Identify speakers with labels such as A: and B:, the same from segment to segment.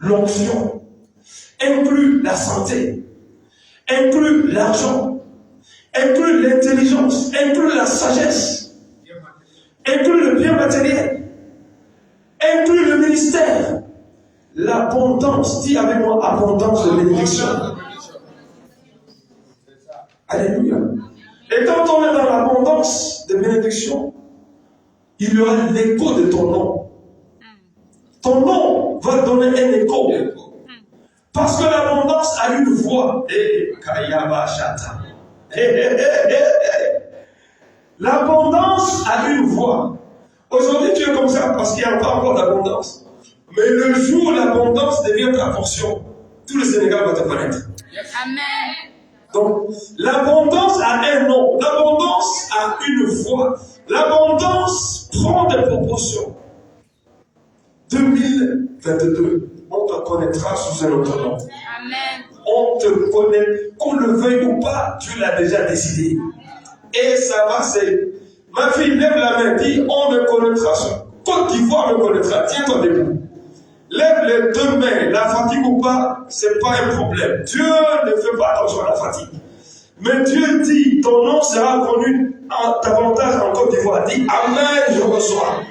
A: l'onction, inclut la santé, inclut l'argent, inclut l'intelligence, inclut la sagesse, inclut le bien matériel, inclut le ministère, l'abondance. Dis avec moi, abondance de bénédiction. Alléluia. Et quand on est dans l'abondance de bénédiction, il y aura l'écho de ton nom. Ton nom va donner un écho. Parce que l'abondance a une voix. L'abondance a une voix. Aujourd'hui, tu es comme ça parce qu'il n'y a pas encore d'abondance. Mais le jour où l'abondance devient ta portion, tout le Sénégal va te connaître.
B: Amen.
A: Donc, l'abondance a un nom. L'abondance a une voix. L'abondance prend des proportions. 2022, on te connaîtra sous un autre nom.
B: Amen.
A: On te connaît, qu'on le veuille ou pas, tu l'as déjà décidé. Et ça va, c'est... Ma fille, lève la main, dis, on me connaîtra. Côte d'Ivoire me connaîtra. Tiens-toi debout. Lève les deux mains, la fatigue ou pas, c'est pas un problème. Dieu ne fait pas attention à la fatigue. Mais Dieu dit, ton nom sera connu davantage en Côte d'Ivoire. Dis, Amen, je reçois.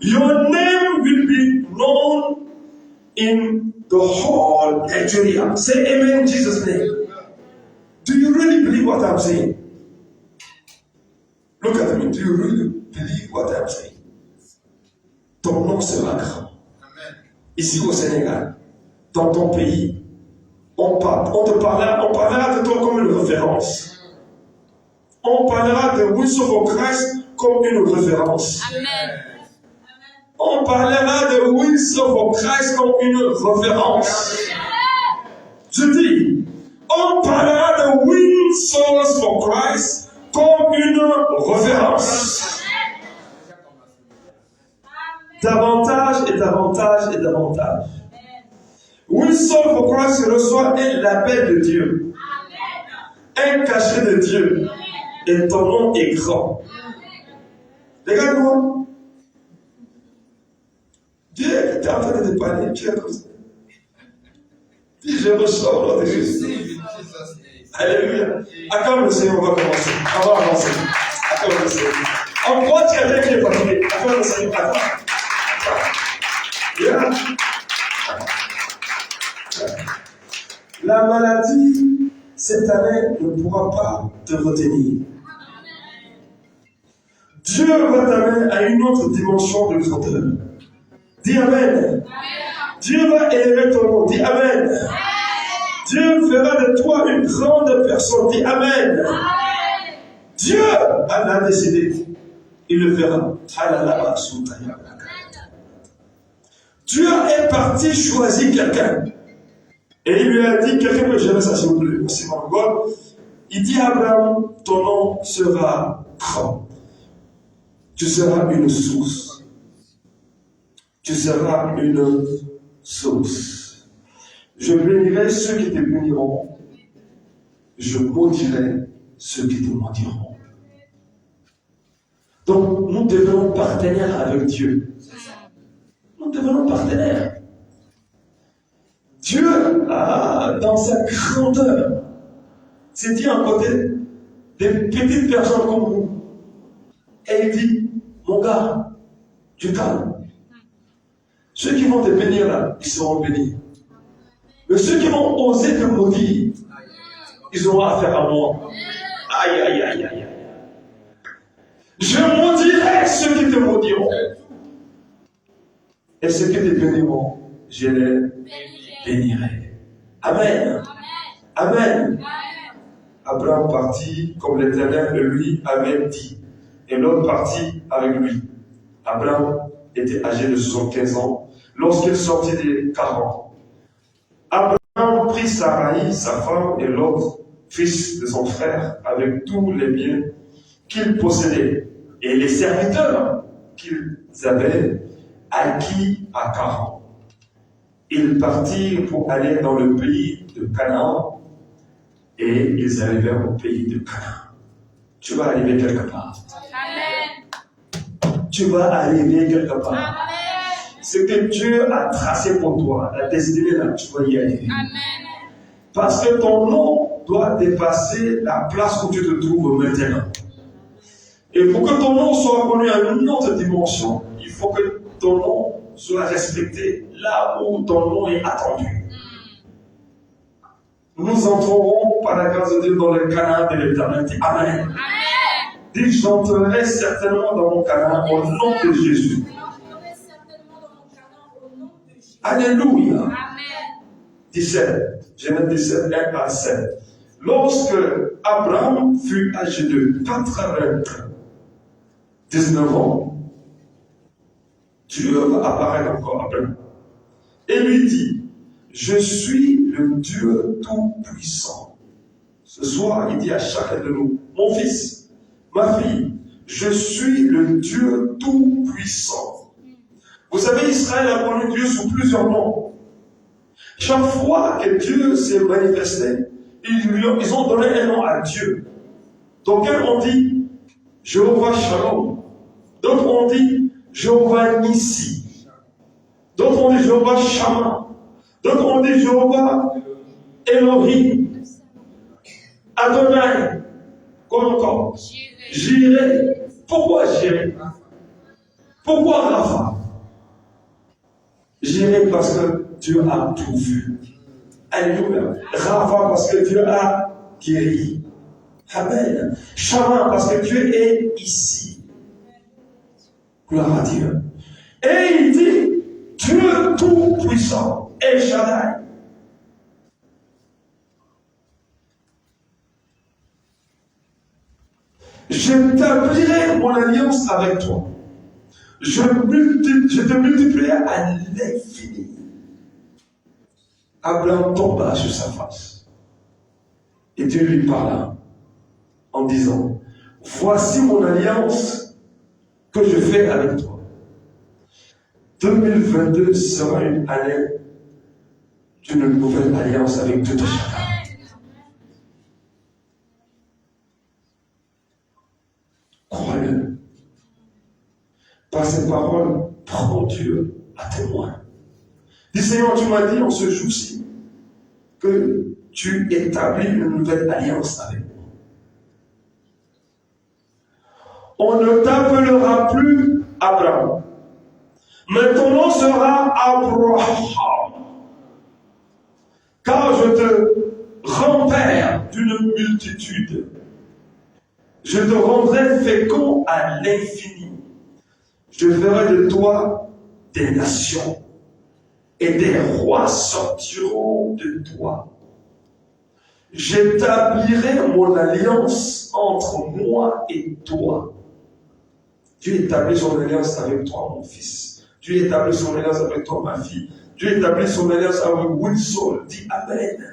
A: Your name will be known in the whole Nigeria. Say Amen in Jesus' name. Do you really believe what I'm saying? Look at me. Do you really believe what I'm saying? Ton nom sera grand. Ici au Sénégal, dans ton pays, on parlera de toi comme une référence. On parlera de Wings of Christ comme une référence.
B: Amen.
A: On parlera de Wings of Christ comme une référence. Je dis, on parlera de Wings Souls for Christ comme une référence. Davantage et davantage et davantage. Wings Souls for Christ reçoit un label de Dieu, un cachet de Dieu, et ton nom est grand. Regarde-moi. Dieu est en train de parler, tu es comme ça. Dis, je reçois au nom de Jésus. Alléluia. Accorde le Seigneur, on va commencer. On va avancer. Accorde le Seigneur. En croit qu'il y a quelqu'un qui est fatigué. Accorde le Seigneur. Attends. Yeah. La maladie, cette année, ne pourra pas te retenir. Dieu va t'amener à une autre dimension de grandeur. Dis Amen. Dieu va élever ton nom. Dis Amen. Dieu fera de toi une grande personne. Dis Amen. Dieu en a décidé. Il le fera. Dieu est parti choisir quelqu'un. Et il lui a dit, quelqu'un peut gérer ça s'il vous plaît. C'est mon God. Il dit à Abraham, ton nom sera grand. Tu seras une source. Tu seras une source. Je bénirai ceux qui te béniront. Je maudirai ceux qui te maudiront. Donc, nous devenons partenaires avec Dieu. Nous devenons partenaires. Dieu, dans sa grandeur, s'est dit à côté des petites personnes comme vous. Et il dit, mon gars, tu calmes. Ceux qui vont te bénir là, ils seront bénis. Mais ceux qui vont oser te maudire, ils auront affaire à moi. Aïe, aïe, aïe, aïe, aïe. Je maudirai ceux qui te maudiront. Et ceux qui te béniront, je les bénirai. Amen. Amen. Abraham partit comme l'Éternel lui avait dit. Et l'autre partit avec lui. Abraham était âgé de 75 ans lorsqu'il sortit des 40. Abraham prit Sarai, sa femme, et l'autre, fils de son frère, avec tous les biens qu'il possédait, et les serviteurs qu'ils avaient acquis à 40. Ils partirent pour aller dans le pays de Canaan, et ils arrivèrent au pays de Canaan. Tu vas arriver quelque part.
B: Amen.
A: Tu vas arriver quelque part.
B: Amen.
A: ce que Dieu a tracé pour toi, la destinée là, tu vas y aller.
B: Amen.
A: Parce que ton nom doit dépasser la place où tu te trouves maintenant. Et pour que ton nom soit connu à une autre dimension, il faut que ton nom soit respecté là où ton nom est attendu. Nous entrerons par la grâce de Dieu dans le Canaan de l'éternité. Amen.
B: Amen.
A: Dis, j'entrerai certainement dans mon Canaan au nom de Jésus. Alléluia.
B: Amen.
A: 17. Genèse 17, 1 à 7. Lorsque Abraham fut âgé de 99 ans, Dieu va apparaître encore à Abraham et lui dit, je suis le Dieu Tout-Puissant. Ce soir, il dit à chacun de nous, mon fils, ma fille, je suis le Dieu Tout-Puissant. Vous savez, Israël a connu Dieu sous plusieurs noms. Chaque fois que Dieu s'est manifesté, ils ont donné un nom à Dieu. Donc, on dit Jéhovah Shalom. D'autres on dit Jéhovah Nissi. D'autres on dit Jéhovah Shammah. D'autres on dit Jéhovah Elohim. Adonai. Quoi encore? Jireh. Pourquoi Jireh? Pourquoi Rapha? Jireh parce que Dieu a tout vu. Alléluia. Rapha parce que Dieu a guéri. Amen. Shammah parce que Dieu est ici. Gloire à Dieu. Et il dit Dieu Tout-Puissant. El Shaddai. J'établirai mon alliance avec toi. Je te multiplierai à l'infini. Abraham tomba sur sa face. Et Dieu lui parla en disant, voici mon alliance que je fais avec toi. 2022 sera une année d'une nouvelle alliance avec tout un chacun. Crois-le. Par ces paroles, prends Dieu à témoin. Dis Seigneur, tu m'as dit en ce jour-ci que tu établis une nouvelle alliance avec moi. On ne t'appellera plus Abraham, mais ton nom sera Abraham, car je te rends père d'une multitude. Je te rendrai fécond à l'infini. Je ferai de toi des nations, et des rois sortiront de toi. J'établirai mon alliance entre moi et toi. Dieu établit son alliance avec toi, mon fils. Dieu établit son alliance avec toi, ma fille. Dieu établit son alliance avec Wilson. Dis Amen. Amen.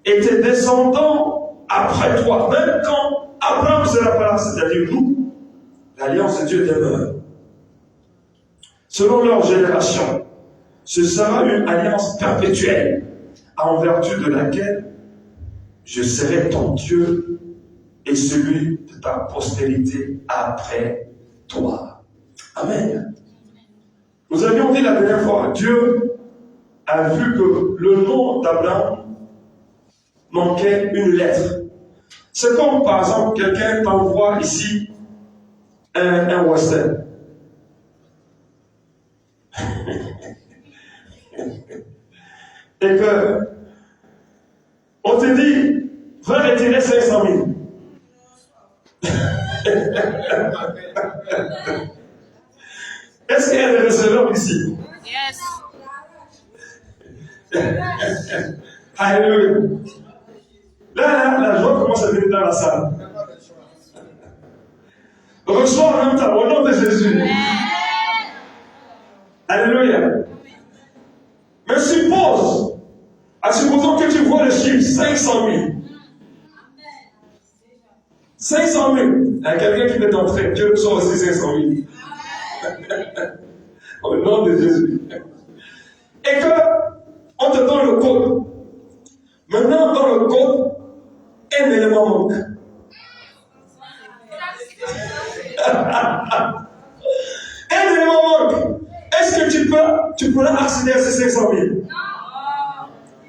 A: Et tes descendants après toi, même quand Abraham sera pas là, c'est-à-dire nous, l'alliance de Dieu demeure. Selon leur génération, ce sera une alliance perpétuelle, en vertu de laquelle je serai ton Dieu et celui de ta postérité après toi. Amen. Nous avions dit la dernière fois, Dieu a vu que le nom d'Abraham manquait une lettre. C'est comme par exemple quelqu'un t'envoie ici un western. Et que on te dit, va retirer 500 000. Est-ce qu'il y a des receveurs ici?
B: Yes.
A: Alléluia. Là, la joie commence à venir dans la salle. Reçois en même temps, au nom de Jésus. Alléluia. Mais supposons que tu vois le chiffre 500 000. 500 000. Il y a quelqu'un qui est en train. Dieu reçoit aussi 500 000. Au nom de Jésus. Et que on te donne le code. Maintenant, dans le code, un élément manque. Un élément manque. Et tu pourrais accéder à ces 500 000.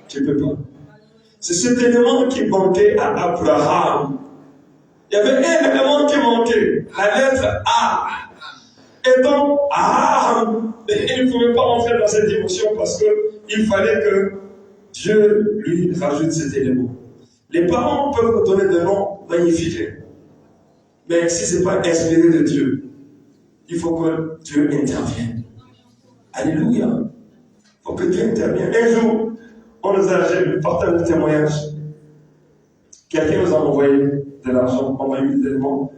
A: Tu ne peux pas. C'est cet élément qui manquait à Abraham. Il y avait un élément qui manquait, la lettre A. Et donc, Abraham, il ne pouvait pas entrer dans cette dimension parce qu'il fallait que Dieu lui rajoute cet élément. Les parents peuvent donner des noms magnifiques. Mais si ce n'est pas inspiré de Dieu, il faut que Dieu intervienne. Alléluia. Il faut que Dieu intervienne. Un jour, on nous a partagé un témoignage. Quelqu'un nous a envoyé de l'argent, envoyé des éléments.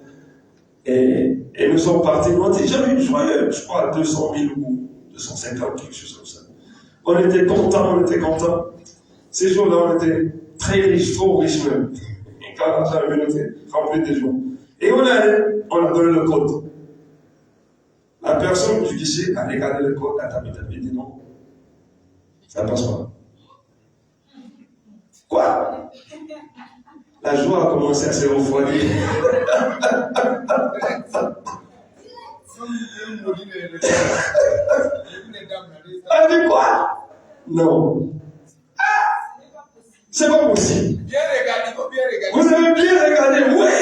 A: Et nous sommes partis. Nous étions jamais joyeux, je crois, 200 000 ou 250, quelque chose comme ça. On était contents. Ces jours-là, on était très riches, trop riches même. Et quand l'argent est venu, on était rempli de joie. Et on a donné le code. La personne du guichet a regardé le code, a tapé, dit non. Ça ne passe pas. Quoi? La joie a commencé à se refroidir. Elle dit quoi? Non. C'est pas possible.
B: Bien regardé, faut bien regarder.
A: Vous avez bien regardé? Oui.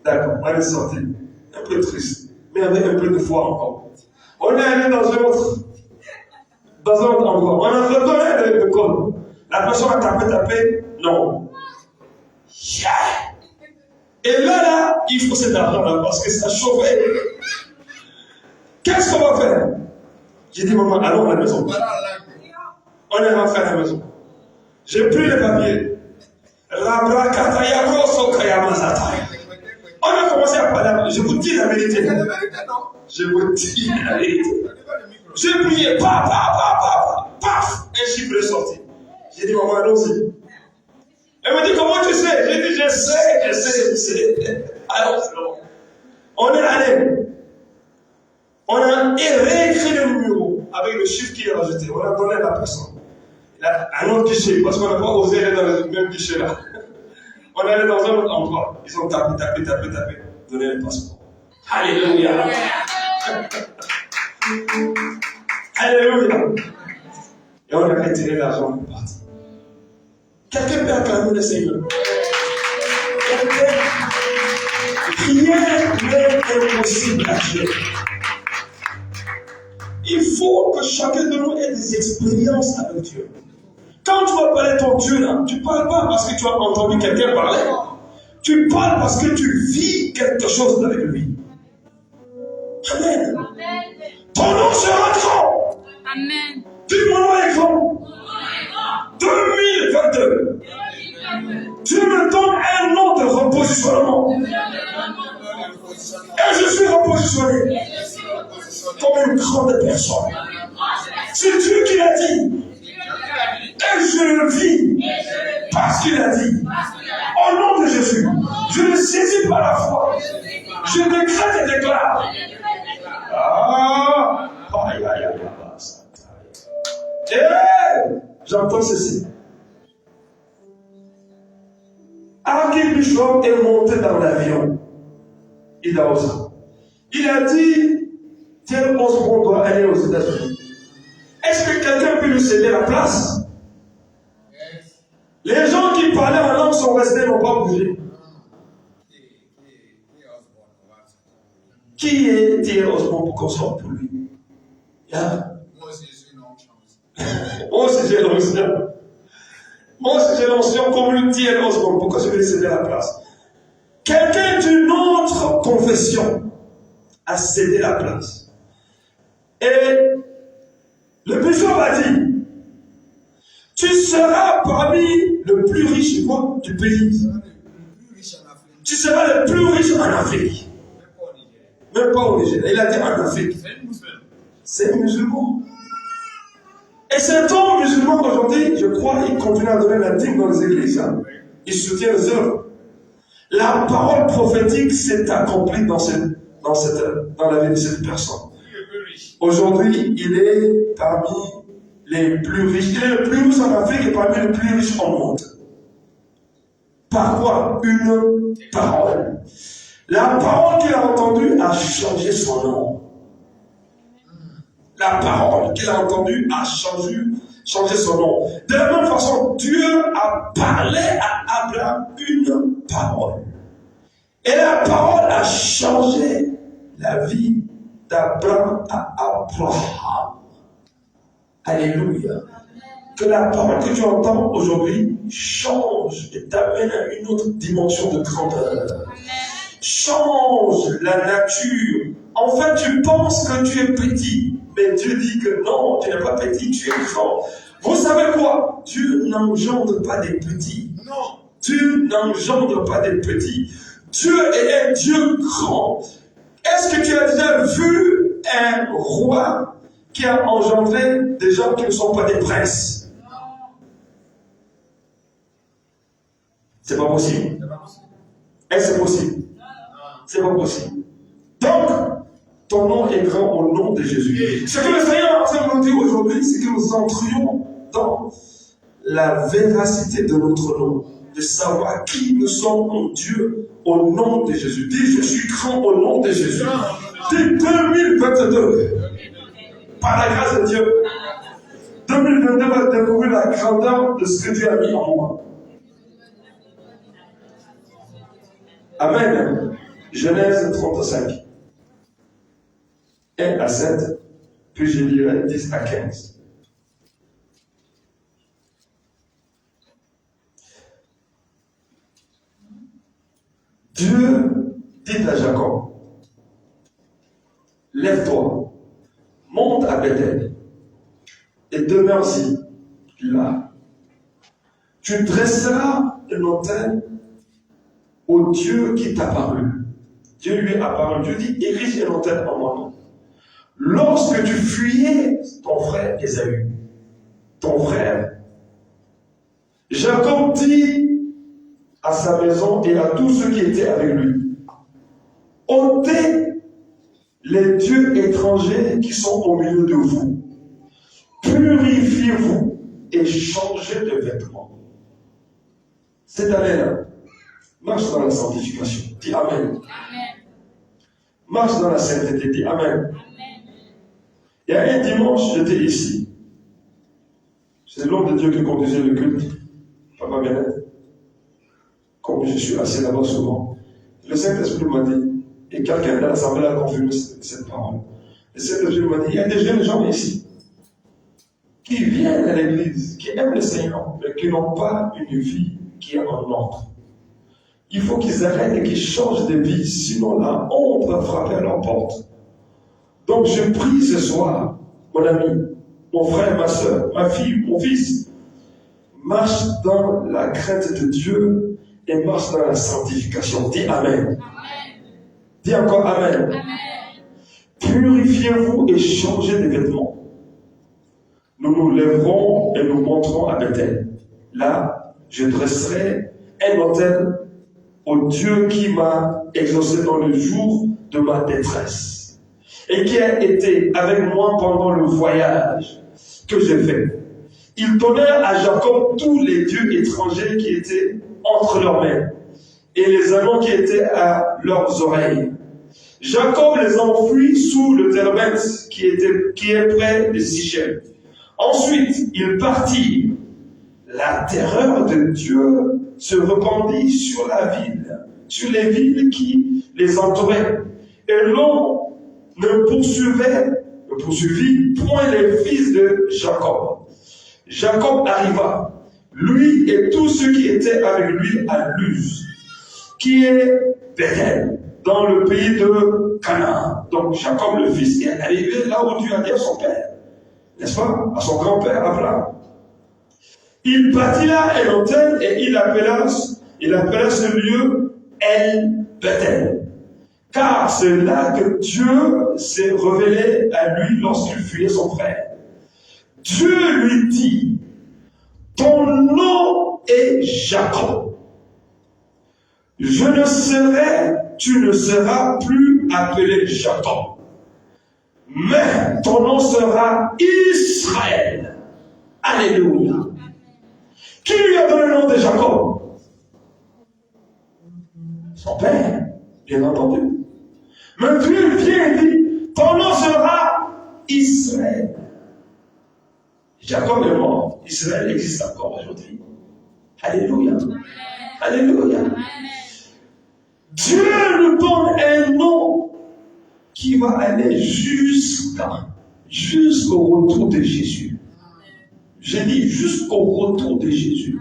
A: D'accord, on est sorti. Un peu triste, mais avec un peu de foi encore. On est allé dans un autre endroit. On a redonné le code. La personne a tapé, non. Yeah. Et là, il faut cet argent-là parce que ça chauffait. Qu'est-ce qu'on va faire? J'ai dit, maman, allons à la maison. On est rentré à la maison. J'ai pris les papiers. On a commencé à parler. Je vous dis la vérité. Je vous dis la vérité. J'ai prié, paf. Un chiffre est sorti. J'ai dit, maman, allons-y. Elle me dit, comment tu sais? J'ai dit, je sais. Alors, c'est bon. On est allé. On a réécrit le numéro avec le chiffre qui est rajouté. On a donné à la personne. Il a un autre guichet, parce qu'on n'a pas osé aller dans le même guichet là. On est allé dans un autre endroit. Ils ont tapé. Donné le passeport. Alléluia. Alléluia. Et on a retiré l'argent de parti. Quelqu'un peut acclamer le Seigneur. Rien n'est impossible à Dieu. Il faut que chacun de nous ait des expériences avec Dieu. Quand tu vas parler ton Dieu là, tu ne parles pas parce que tu as entendu quelqu'un parler. Tu parles parce que tu vis quelque chose avec lui. Amen. Ton nom sera grand.
C: Amen.
A: Dis-moi, mon nom est grand. 2022. Dieu me donne un nom de repositionnement. Et je suis repositionné comme une grande personne. C'est Dieu qui l'a dit. Et je le vis parce qu'il a dit. Au nom de Jésus, je le saisis par la foi. Je décrète et déclare. J'entends ceci. Archie Bishop est monté dans l'avion. Il a osé. Il a dit, Thierry Osborne doit aller aux États-Unis. Est-ce que quelqu'un peut lui céder la place? Les gens qui parlaient en langue sont restés, n'ont pas bougé. Qui est Thierry Osborne pour qu'on sorte pour lui? Moi aussi j'ai l'ancien. Moi aussi j'ai l'ancien comme le Thierry Osborne. Pourquoi je vais lui céder la place? Quelqu'un d'une autre confession a cédé la place. Et le bishop a dit, tu seras parmi le plus riche du pays. Tu seras le plus riche en Afrique. Même pas au Nigeria. Il a dit en Afrique. C'est musulman. Et cet homme musulman aujourd'hui, je crois, il continue à donner la dîme dans les églises. Il soutient les œuvres. La parole prophétique s'est accomplie dans la vie de cette personne. Aujourd'hui, il est parmi les plus riches. Il est le plus riche en Afrique et parmi les plus riches au monde. Par quoi? Une parole. La parole qu'il a entendue a changé son nom. la parole qu'il a entendue a changé son nom. De la même façon, Dieu a parlé à Abraham une parole. Et la parole a changé la vie d'Abraham à Abraham. Alléluia. Que la parole que tu entends aujourd'hui change et t'amène à une autre dimension de grandeur. Change la nature. En fait, tu penses que tu es petit, mais Dieu dit que non, tu n'es pas petit, tu es grand. Vous savez quoi? Dieu n'engendre pas des petits. Non. Dieu n'engendre pas des petits. Dieu est un Dieu grand. Est-ce que tu as déjà vu un roi qui a engendré des gens qui ne sont pas des princes? Non. C'est pas possible. Est-ce que c'est possible? C'est pas possible. Donc, ton nom est grand au nom de Jésus. Ce que le Seigneur est en train de nous dire aujourd'hui, c'est que nous entrions dans la véracité de notre nom, de savoir qui nous sommes en Dieu au nom de Jésus. Dis, je suis grand au nom de Jésus. Dis 2022, par la grâce de Dieu, 2022 va découvrir la grandeur de ce que Dieu a mis en moi. Amen. Genèse 35. 1 à 7, puis je lirai 10 à 15. Dieu dit à Jacob, lève-toi, monte à Bethel et demeure-y, là. Tu dresseras un autel au Dieu qui t'a apparu. Dieu lui est apparu. Dieu dit, érige un autel en mon nom. Lorsque tu fuyais ton frère Ésaü, ton frère, Jacob dit à sa maison et à tous ceux qui étaient avec lui, ôtez les dieux étrangers qui sont au milieu de vous, purifiez-vous et changez de vêtements. Cette année-là, marche dans la sanctification, dis Amen. Amen. Marche dans la sainteté, dis Amen. Amen. Il y a un dimanche, j'étais ici. C'est l'homme de Dieu qui conduisait le culte, Papa Bennett. Comme je suis assis là-bas souvent, le Saint-Esprit m'a dit, et quelqu'un dans l'assemblée a confirmé cette parole. Le Saint-Esprit m'a dit, il y a des jeunes gens ici qui viennent à l'église, qui aiment le Seigneur, mais qui n'ont pas une vie qui est en ordre. Il faut qu'ils arrêtent et qu'ils changent de vie, sinon la honte va frapper à leur porte. Donc je prie ce soir, mon ami, mon frère, ma soeur, ma fille, mon fils, marche dans la crainte de Dieu et marche dans la sanctification. Dis Amen. Amen. Dis encore Amen. Amen. Purifiez-vous et changez de vêtements. Nous nous lèverons et nous monterons à Bethel. Là, je dresserai un autel au Dieu qui m'a exaucé dans le jour de ma détresse et qui a été avec moi pendant le voyage que j'ai fait. Ils donnèrent à Jacob tous les dieux étrangers qui étaient entre leurs mains et les anneaux qui étaient à leurs oreilles. Jacob les enfuit sous le Terbeth qui est près de Sichem. Ensuite, ils partirent. La terreur de Dieu se répandit sur la ville, sur les villes qui les entouraient. Et l'on ne poursuivit point les fils de Jacob. Jacob arriva, lui et tous ceux qui étaient avec lui à Luz, qui est Bethel, dans le pays de Canaan. Donc Jacob le fils est arrivé là où Dieu a dit à son père, n'est-ce pas, à son grand-père Abraham. Il bâtit là un autel et il appela ce lieu El Bethel. Car c'est là que Dieu s'est révélé à lui lorsqu'il fuyait son frère. Dieu lui dit, ton nom est Jacob. Tu ne seras plus appelé Jacob. Mais ton nom sera Israël. Alléluia. Qui lui a donné le nom de Jacob? Son père, bien entendu. Mais Dieu vient et dit, ton nom sera Israël. Jacob est mort. Israël existe encore aujourd'hui. Alléluia. Alléluia. Dieu nous donne un nom qui va aller jusqu'au retour de Jésus. J'ai dit jusqu'au retour de Jésus.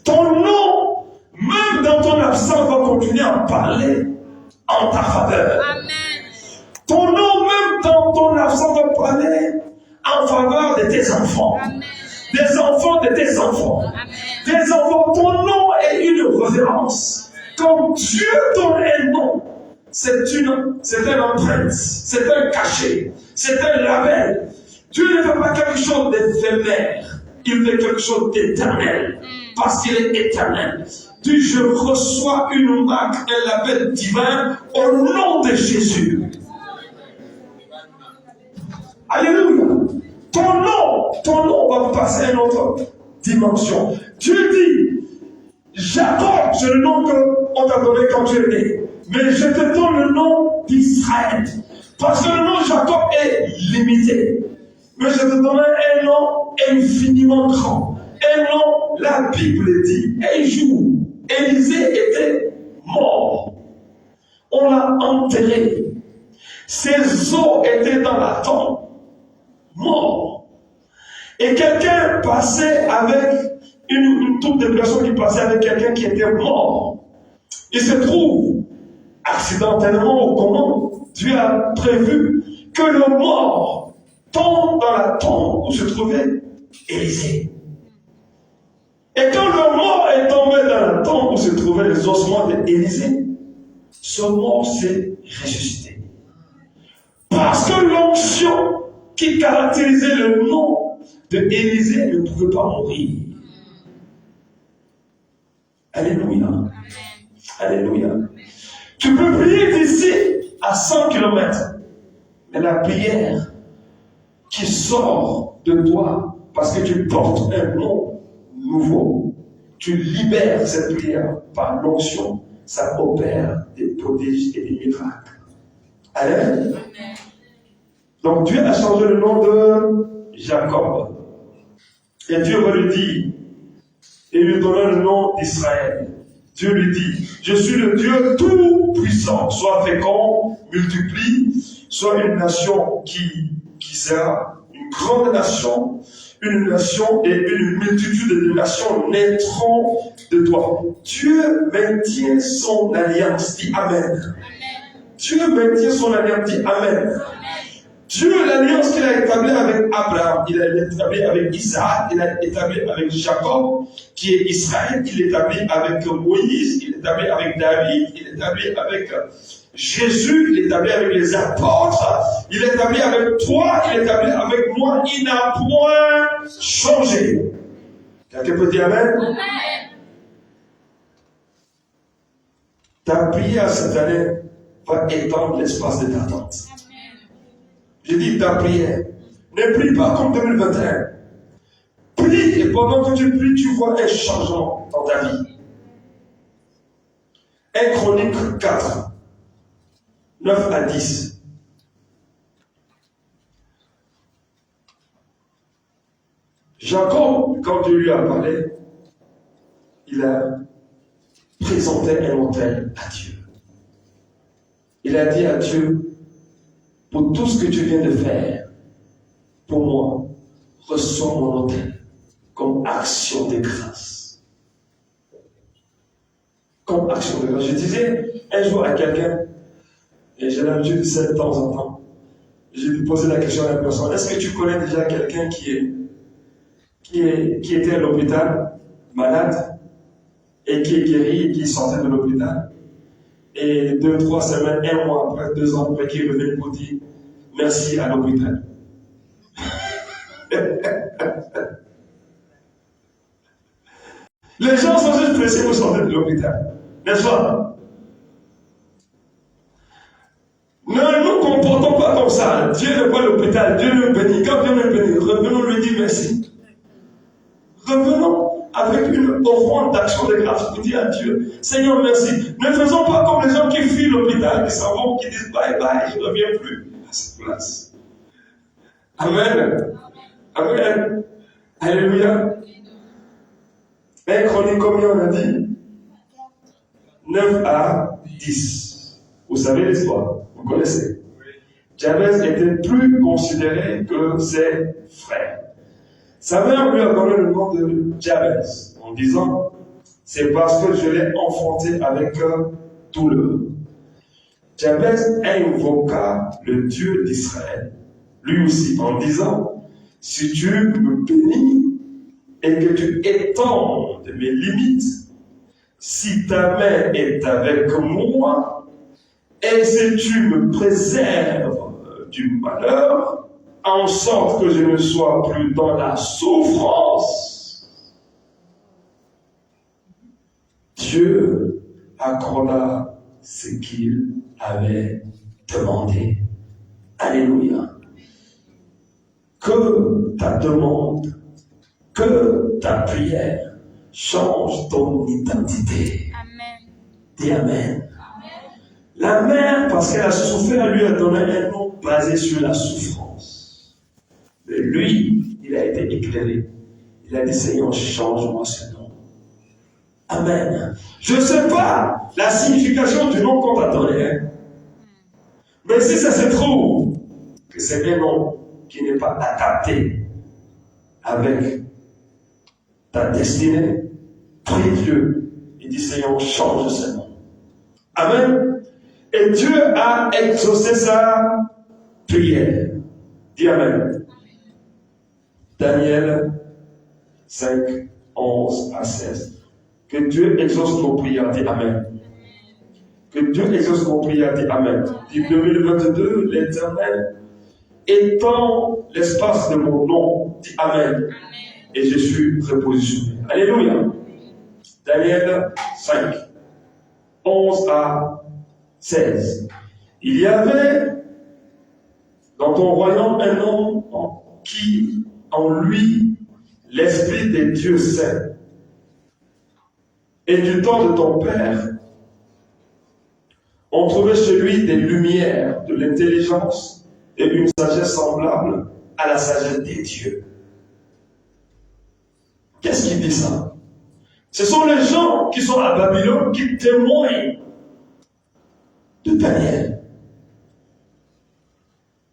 A: Ton nom, même dans ton absence, va continuer à parler en ta faveur. Amen. Ton nom, même dans ton absence, va parler en faveur de tes enfants. Amen. Des enfants de tes enfants. Amen. Des enfants, ton nom est une référence. Quand Dieu donne un nom, c'est un empreinte, c'est un cachet, c'est un label. Dieu ne fait pas quelque chose d'éphémère, il fait quelque chose d'éternel, parce qu'il est éternel. Dieu, je reçois une marque, un label divin au nom de Jésus. Alléluia. Ton nom va passer à une autre dimension. Dieu dit, Jacob, c'est le nom qu'on t'a donné quand tu es né. Mais je te donne le nom d'Israël. Parce que le nom Jacob est limité. Mais je te donne un nom infiniment grand. Un nom, la Bible dit, un jour, Élisée était mort. On l'a enterré. Ses os étaient dans la tombe. Mort. Et quelqu'un passait avec une troupe de personnes qui passaient avec quelqu'un qui était mort. Il se trouve, accidentellement ou comment, Dieu a prévu que le mort tombe dans la tombe où se trouvait Élisée. Et quand le mort est tombé dans la tombe où se trouvaient les ossements d'Élisée, ce mort s'est ressuscité. Parce que l'onction qui caractérisait le nom d'Élisée ne pouvait pas mourir. Alléluia. Alléluia. Tu peux prier d'ici à 100 km. Mais la prière qui sort de toi, parce que tu portes un nom nouveau, tu libères cette prière par l'onction, ça opère des prodiges et des miracles. Amen. Donc Dieu a changé le nom de Jacob. Et Dieu va lui dire, et lui donner le nom d'Israël. Dieu lui dit, je suis le Dieu tout-puissant, sois fécond, multiplie, sois une nation qui sera une grande nation, une nation et une multitude de nations naîtront de toi. Dieu maintient son alliance, dit Amen. Dieu maintient son alliance, dit Amen. Dieu, l'alliance qu'il a établie avec Abraham, il a établi avec Isaac, il a établi avec Jacob, qui est Israël, il établit avec Moïse, il établit avec David, il établit avec Jésus, il établit avec les apôtres, il établit avec toi, il établit avec moi, il n'a point changé. Quelqu'un peut dire Amen? Amen. Ta prière cette année va étendre l'espace de d'attente. Je dis ta prière. Ne prie pas comme 2021. Prie et pendant que tu pries, tu vois un changement dans ta vie. 1 Chronique 4, 9 à 10. Jacob, quand Dieu lui a parlé, il a présenté un autel à Dieu. Il a dit à Dieu, pour tout ce que tu viens de faire, pour moi, reçois mon autel comme action de grâce. Comme action de grâce. Je disais un jour à quelqu'un, et j'ai l'habitude de ça de temps en temps, j'ai lui posé la question à la personne, est-ce que tu connais déjà quelqu'un qui était à l'hôpital, malade, et qui est guéri, et qui sortait de l'hôpital? Et 2-3 semaines, 1 mois après, 2 ans après, qui revenait pour dire merci à l'hôpital. Les gens sont juste pressés pour sortir de l'hôpital. N'est-ce pas? Ne nous comportons pas comme ça. Dieu n'est pas l'hôpital. Dieu nous bénit. Quand Dieu nous bénit, revenons lui dire merci. Revenons avec une offrande d'action de grâce pour dire à Dieu, Seigneur, merci. Ne faisons pas comme les gens qui fuient l'hôpital, qui s'en vont, qui disent bye bye, je ne reviens plus à cette place. Amen. Amen. Alléluia. 1 Chronique, combien on a dit? 9 à 10. Vous savez l'histoire, vous connaissez. Jabez était plus considéré que ses frères. Sa mère lui a donné le nom de Jabez en disant, c'est parce que je l'ai enfanté avec douleur. Jabez invoqua le Dieu d'Israël, lui aussi, en disant, si tu me bénis et que tu étendes mes limites, si ta main est avec moi, et si tu me préserves du malheur, en sorte que je ne sois plus dans la souffrance, Dieu accorda ce qu'il avait demandé. Alléluia. Que ta demande, que ta prière change ton identité.
B: Amen.
A: Dis Amen. La mère, parce qu'elle a souffert, lui a donné un nom basé sur la souffrance. Mais lui, il a été éclairé. Il a dit, Seigneur, change-moi ce nom. Amen. Je ne sais pas la signification du nom qu'on t'a donné. Hein. Mais si ça se trouve que c'est un nom qui n'est pas adapté avec ta destinée, prie Dieu. Il dit, Seigneur, change ce nom. Amen. Et Dieu a exaucé sa prière. Dis Amen. Daniel 5, 11 à 16. Que Dieu exauce nos prières. Dis Amen. Que Dieu exauce nos prières. Dis Amen. Dis 2022, l'Éternel étend l'espace de mon nom. Dis Amen. Et je suis repositionné. Alléluia. Daniel 5, 11 à 16. Il y avait dans ton royaume un homme qui, en lui, l'esprit des dieux saints, et du temps de ton père, on trouvait chez lui des lumières, de l'intelligence et une sagesse semblable à la sagesse des dieux. Qu'est-ce qui dit ça? Ce sont les gens qui sont à Babylone qui témoignent de Daniel.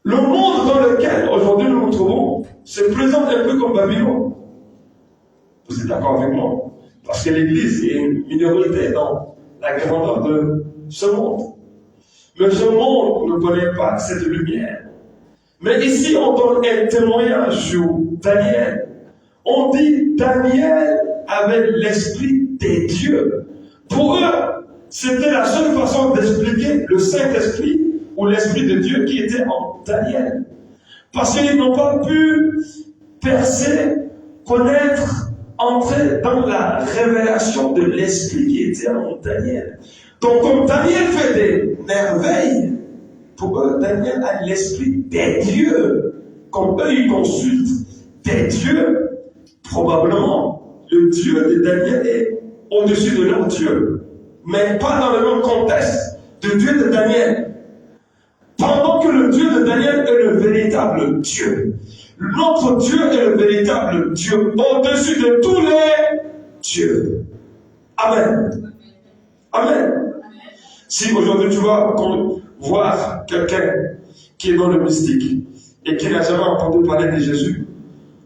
A: Le monde dans lequel aujourd'hui nous nous trouvons se présente un peu comme Babylone. Vous êtes d'accord avec moi? Parce que l'Église est une minorité dans la grandeur de ce monde. Mais ce monde ne connaît pas cette lumière. Mais ici, on donne un témoignage sur Daniel. On dit Daniel avait l'esprit des dieux. Pour eux, c'était la seule façon d'expliquer le Saint-Esprit ou l'Esprit de Dieu qui était en Daniel. Parce qu'ils n'ont pas pu percer, connaître, entrer dans la révélation de l'Esprit qui était en Daniel. Donc, comme Daniel fait des merveilles, pour eux, Daniel a l'Esprit des dieux. Comme eux, ils consultent des dieux, probablement, le Dieu de Daniel est au-dessus de leur Dieu. Mais pas dans le même contexte de Dieu de Daniel. Pendant que le Dieu de Daniel est le véritable Dieu. Notre Dieu est le véritable Dieu, au-dessus de tous les dieux. Amen. Amen. Si aujourd'hui tu vas voir quelqu'un qui est dans le mystique et qui n'a jamais entendu parler de Jésus,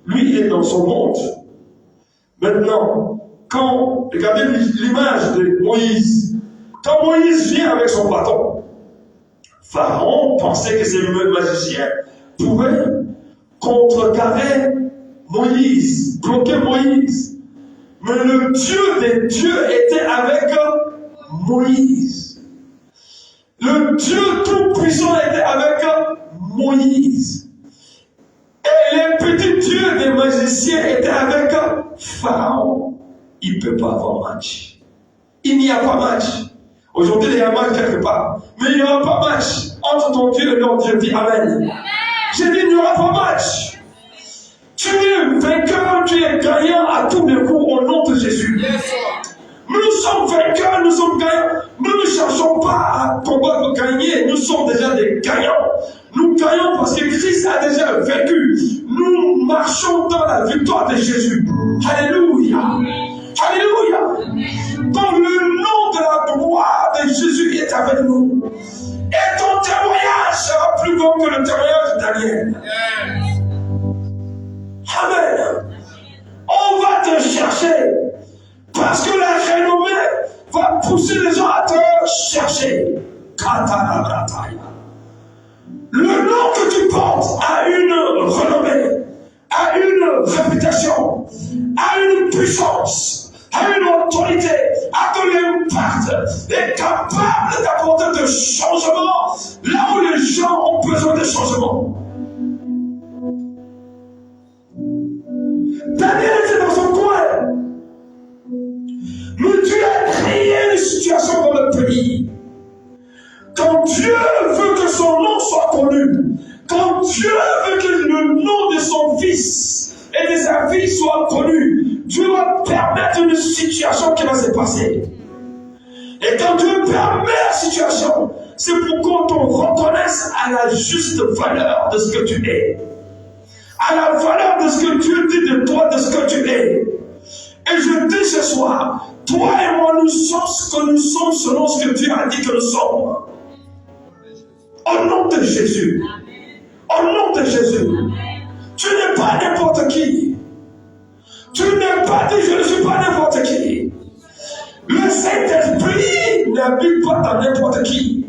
A: lui il est dans son monde. Maintenant, quand, regardez l'image de Moïse. Quand Moïse vient avec son bâton, Pharaon pensait que ces magiciens pouvaient contrecarrer Moïse, bloquer Moïse. Mais le Dieu des dieux était avec Moïse. Le Dieu tout-puissant était avec Moïse. Et les petits dieux des magiciens étaient avec Pharaon. Il ne peut pas avoir match. Il n'y a pas match. Aujourd'hui, il y a match quelque part. Mais il n'y aura pas match entre ton Dieu et leur Dieu. Dis Amen. J'ai dit, il n'y aura pas match. Tu es vainqueur, tu es gagnant à tous les coups au nom de Jésus. Nous sommes vainqueurs, nous sommes gagnants. Nous ne cherchons pas à combattre, gagner. Nous sommes déjà des gagnants. Nous Nous gagnons parce que Christ a déjà vécu. Nous marchons dans la victoire de Jésus. Alléluia. Alléluia. Donc le nom de la gloire de Jésus est avec nous. Et ton témoignage sera plus grand que le témoignage de Daniel. Amen. On va te chercher parce que la renommée va pousser les gens à te chercher. Le nom que tu portes a une renommée, a une réputation, a une puissance, a une autorité, a de l'impact, est capable d'apporter des changements là où les gens ont besoin de changements. Daniel était dans son coin. Mais Dieu a créé une situation dans le pays. Quand Dieu veut que son nom soit connu, quand Dieu veut que le nom de son fils et de sa fille soit connu, Dieu va permettre une situation qui va se passer. Et quand Dieu permet la situation, c'est pour qu'on te reconnaisse à la juste valeur de ce que tu es. À la valeur de ce que Dieu dit de toi, de ce que tu es. Et je dis ce soir, toi et moi, nous sommes ce que nous sommes selon ce que Dieu a dit que nous sommes. Au nom de Jésus. Au nom de Jésus. Tu n'es pas n'importe qui. Tu n'es pas dit, je ne suis pas n'importe qui. Le Saint-Esprit n'habite pas dans n'importe qui.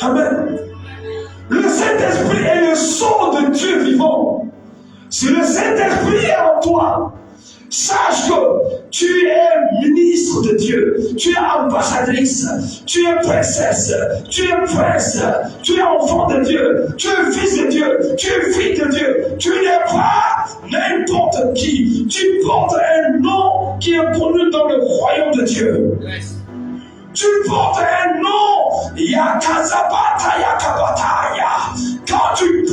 A: Amen. Le Saint-Esprit est le son de Dieu vivant. Si le Saint-Esprit est en toi, sache que tu es ministre de Dieu, tu es ambassadrice, tu es princesse, tu es prince, tu es enfant de Dieu, tu es fils de Dieu, tu es fille de Dieu, tu n'es pas n'importe qui, tu portes un nom qui est connu dans le royaume de Dieu. Tu portes un nom, Yakazabata Yakabataya. Quand tu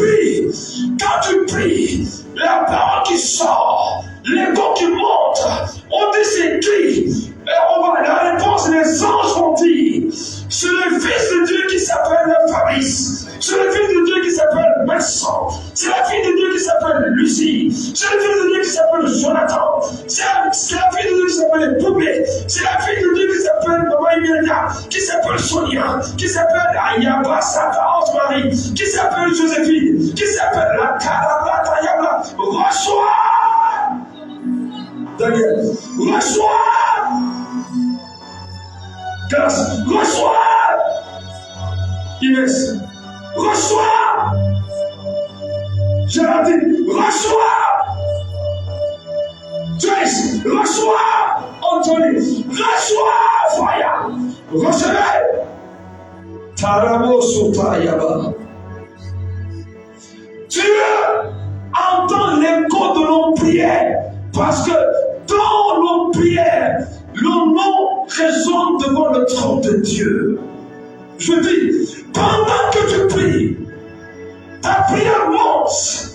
A: pries, la parole qui sort, l'écho qui monte, on dit c'est qui? La réponse, les anges vont dire, c'est le fils de Dieu qui s'appelle Fabrice, c'est le fils de Dieu qui s'appelle Vincent, c'est la fille de Dieu qui s'appelle Lucie, c'est le fils de Dieu qui s'appelle Jonathan, c'est la fille de Dieu qui s'appelle Poupée, c'est la fille de Dieu qui s'appelle Maman Imelda, qui s'appelle Sonia, qui s'appelle Ayaba Sata Anse-Marie, qui s'appelle Joséphine, qui s'appelle la Karabata Yaba. Reçois Daniel, reçois grâce, reçois Inès, reçois Géraldine, reçois Joyce, reçois Anthony, reçois Faya, recevez Taramo Sotayaba. Dieu entend l'écho de nos prières parce que dans nos prières, le nom résonne devant le trône de Dieu. Je dis, pendant que tu pries, ta prière monte.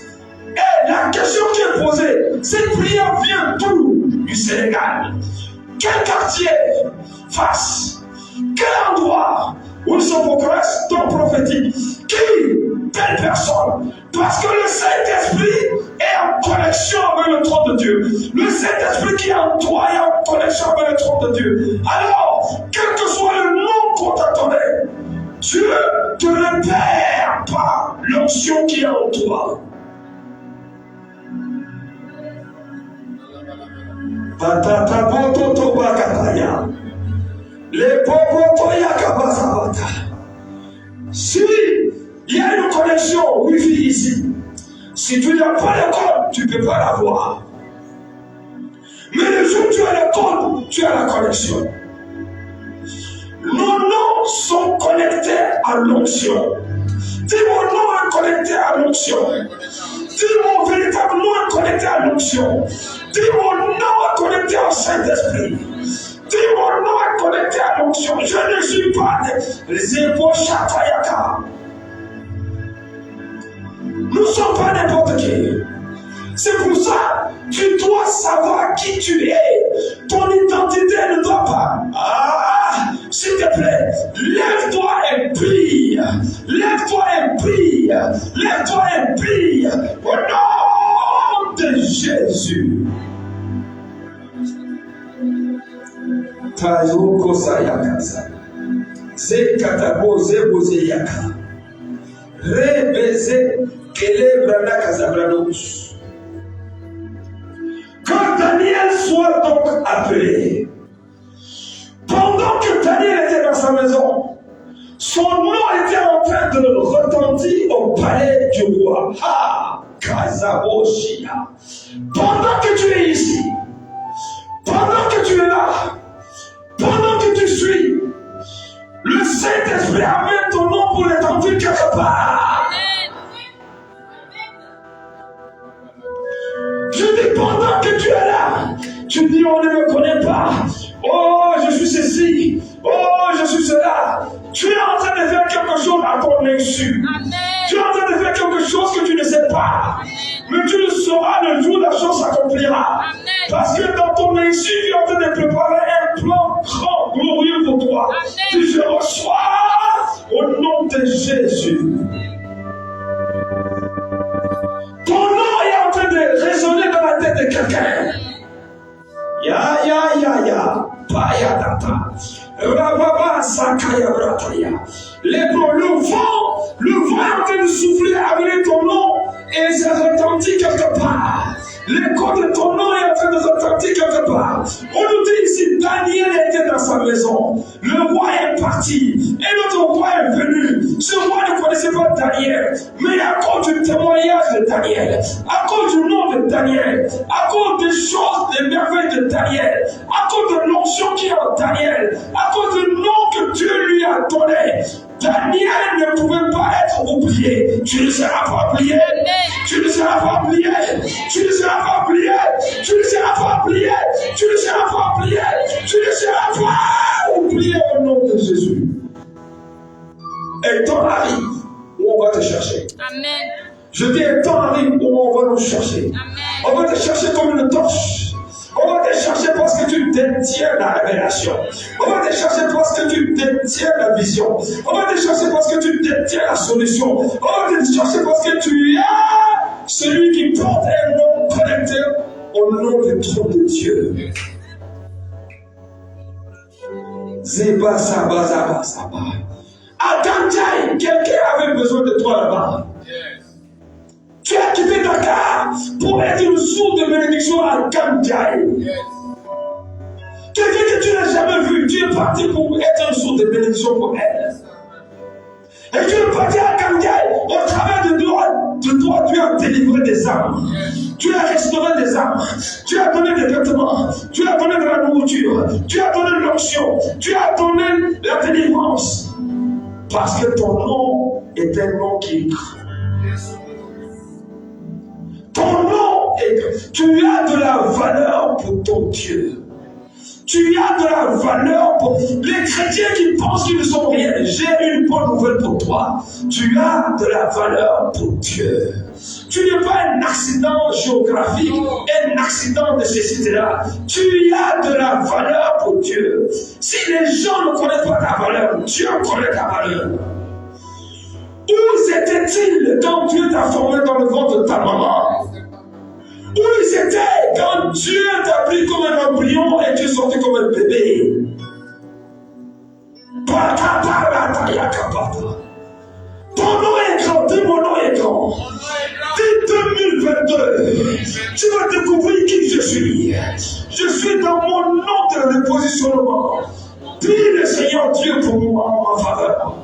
A: Et la question qui est posée, cette prière vient d'où? Du Sénégal. Quel quartier? Face. Quel endroit? Où ils sont pour ton prophétique? Qui? Telle personne. Parce que le Saint-Esprit est en connexion avec le trône de Dieu. Le Saint-Esprit qui est en toi est en connexion avec le trône de Dieu. Alors, quel que soit le nom qu'on t'a donné, Dieu te repère par l'onction qui est en toi. Si il y a une connexion Wi-Fi ici, si tu n'as pas le code, tu ne peux pas l'avoir. Mais le jour où tu as le code, tu as la connexion. Nos noms sont connectés à l'onction. Dis mon nom est connecté à l'onction. Dis mon véritable nom est connecté à l'onction. Dis mon nom est connecté au Saint-Esprit. Dis mon nom est connecté à l'onction. Je ne suis pas Zébo Chatayaka. Nous ne sommes pas n'importe qui. C'est pour ça que tu dois savoir qui tu es. Ton identité ne doit pas. S'il te plaît, lève-toi et prie. prie. Lève-toi et prie. Lève-toi et prie. Au nom de Jésus. Tayo Kosaya Kasa. Zekatabo Zebozeyaka. Rebeze Kelebrana Kasabranos. Que Daniel soit donc appelé. Pendant que Daniel était dans sa maison, son nom était en train de retentir au palais du roi. Ah, Kazaboshia. Pendant que tu es ici, pendant que tu es là, pendant que tu suis, le Saint-Esprit amène ton nom pour l'étendre quelque part. Je dis pendant que tu es là, tu dis on ne me connaît pas. Oh, je suis ceci. Oh, je suis cela. Tu es en train de faire quelque chose à ton insu. Tu es en train de faire quelque chose que tu ne sais pas. Mais tu le sauras le jour où la chose s'accomplira. Parce que dans ton insu, tu es en train de préparer un plan grand, glorieux pour toi. Que je reçois au nom de Jésus. Ton nom est en train de résonner dans la tête de quelqu'un. Ya. Payadata. Rababa Sakaya Brataya. Le vent est en train de souffler avec ton nom et ça retentit quelque part. L'écho de ton nom est en train de retentir quelque part. On nous dit ici, Daniel était dans sa maison. Le roi est parti. Et notre roi est venu. Ce roi ne connaissait pas Daniel. Mais à cause du témoignage de Daniel, à cause du nom de Daniel, à cause des choses, des merveilles de Daniel, à cause de l'onction qui est en Daniel, à cause du nom que Dieu lui a donné, Daniel ne pouvait pas être oublié. Tu ne seras pas oublié. Tu ne seras pas oublié. Tu ne seras pas oublié. Tu ne seras pas oublié. Tu ne seras pas oublié. Tu ne seras pas oublié au nom de Jésus. Et temps arrive où on va te chercher. Amen. Je dis un temps arrive où on va nous chercher. Amen. On va te chercher comme une torche. On va te chercher parce que tu détiens la révélation. On va te chercher parce que tu détiens la vision. On va te chercher parce que tu détiens la solution. On va te chercher parce que tu es celui qui porte un nom connecté au nom du trône de Dieu. Zeba Saba Zaba Saba. À Ganjai, quelqu'un avait besoin de toi là-bas. Tu as quitté Dakar pour être une source de bénédiction à Ganjai. Quelqu'un que tu n'as jamais vu, tu es parti pour être une source de bénédiction pour elle. Et tu es parti à Ganjai, au travers de toi, tu as délivré des âmes. Tu as restauré des âmes. Tu as donné des vêtements. Tu as donné de la nourriture. Tu as donné de l'onction. Tu as donné la délivrance. Parce que ton nom est un nom qui ton nom est... Tu as de la valeur pour ton Dieu. Tu as de la valeur pour les chrétiens qui pensent qu'ils ne sont rien. J'ai une bonne nouvelle pour toi. Tu as de la valeur pour Dieu. Tu n'es pas un accident géographique, un accident de ceci-là. Tu as de la valeur pour Dieu. Si les gens ne connaissent pas ta valeur, Dieu connaît ta valeur. Où étaient-ils quand Dieu t'a formé dans le ventre de ta maman? Où ils étaient quand Dieu t'a pris comme un embryon et tu es sorti comme un bébé? Ton nom est grand, dis mon nom est grand. Dis 2022, tu vas découvrir qui je suis. Je suis dans mon nom de repositionnement. Prie le Seigneur Dieu pour moi en ma faveur.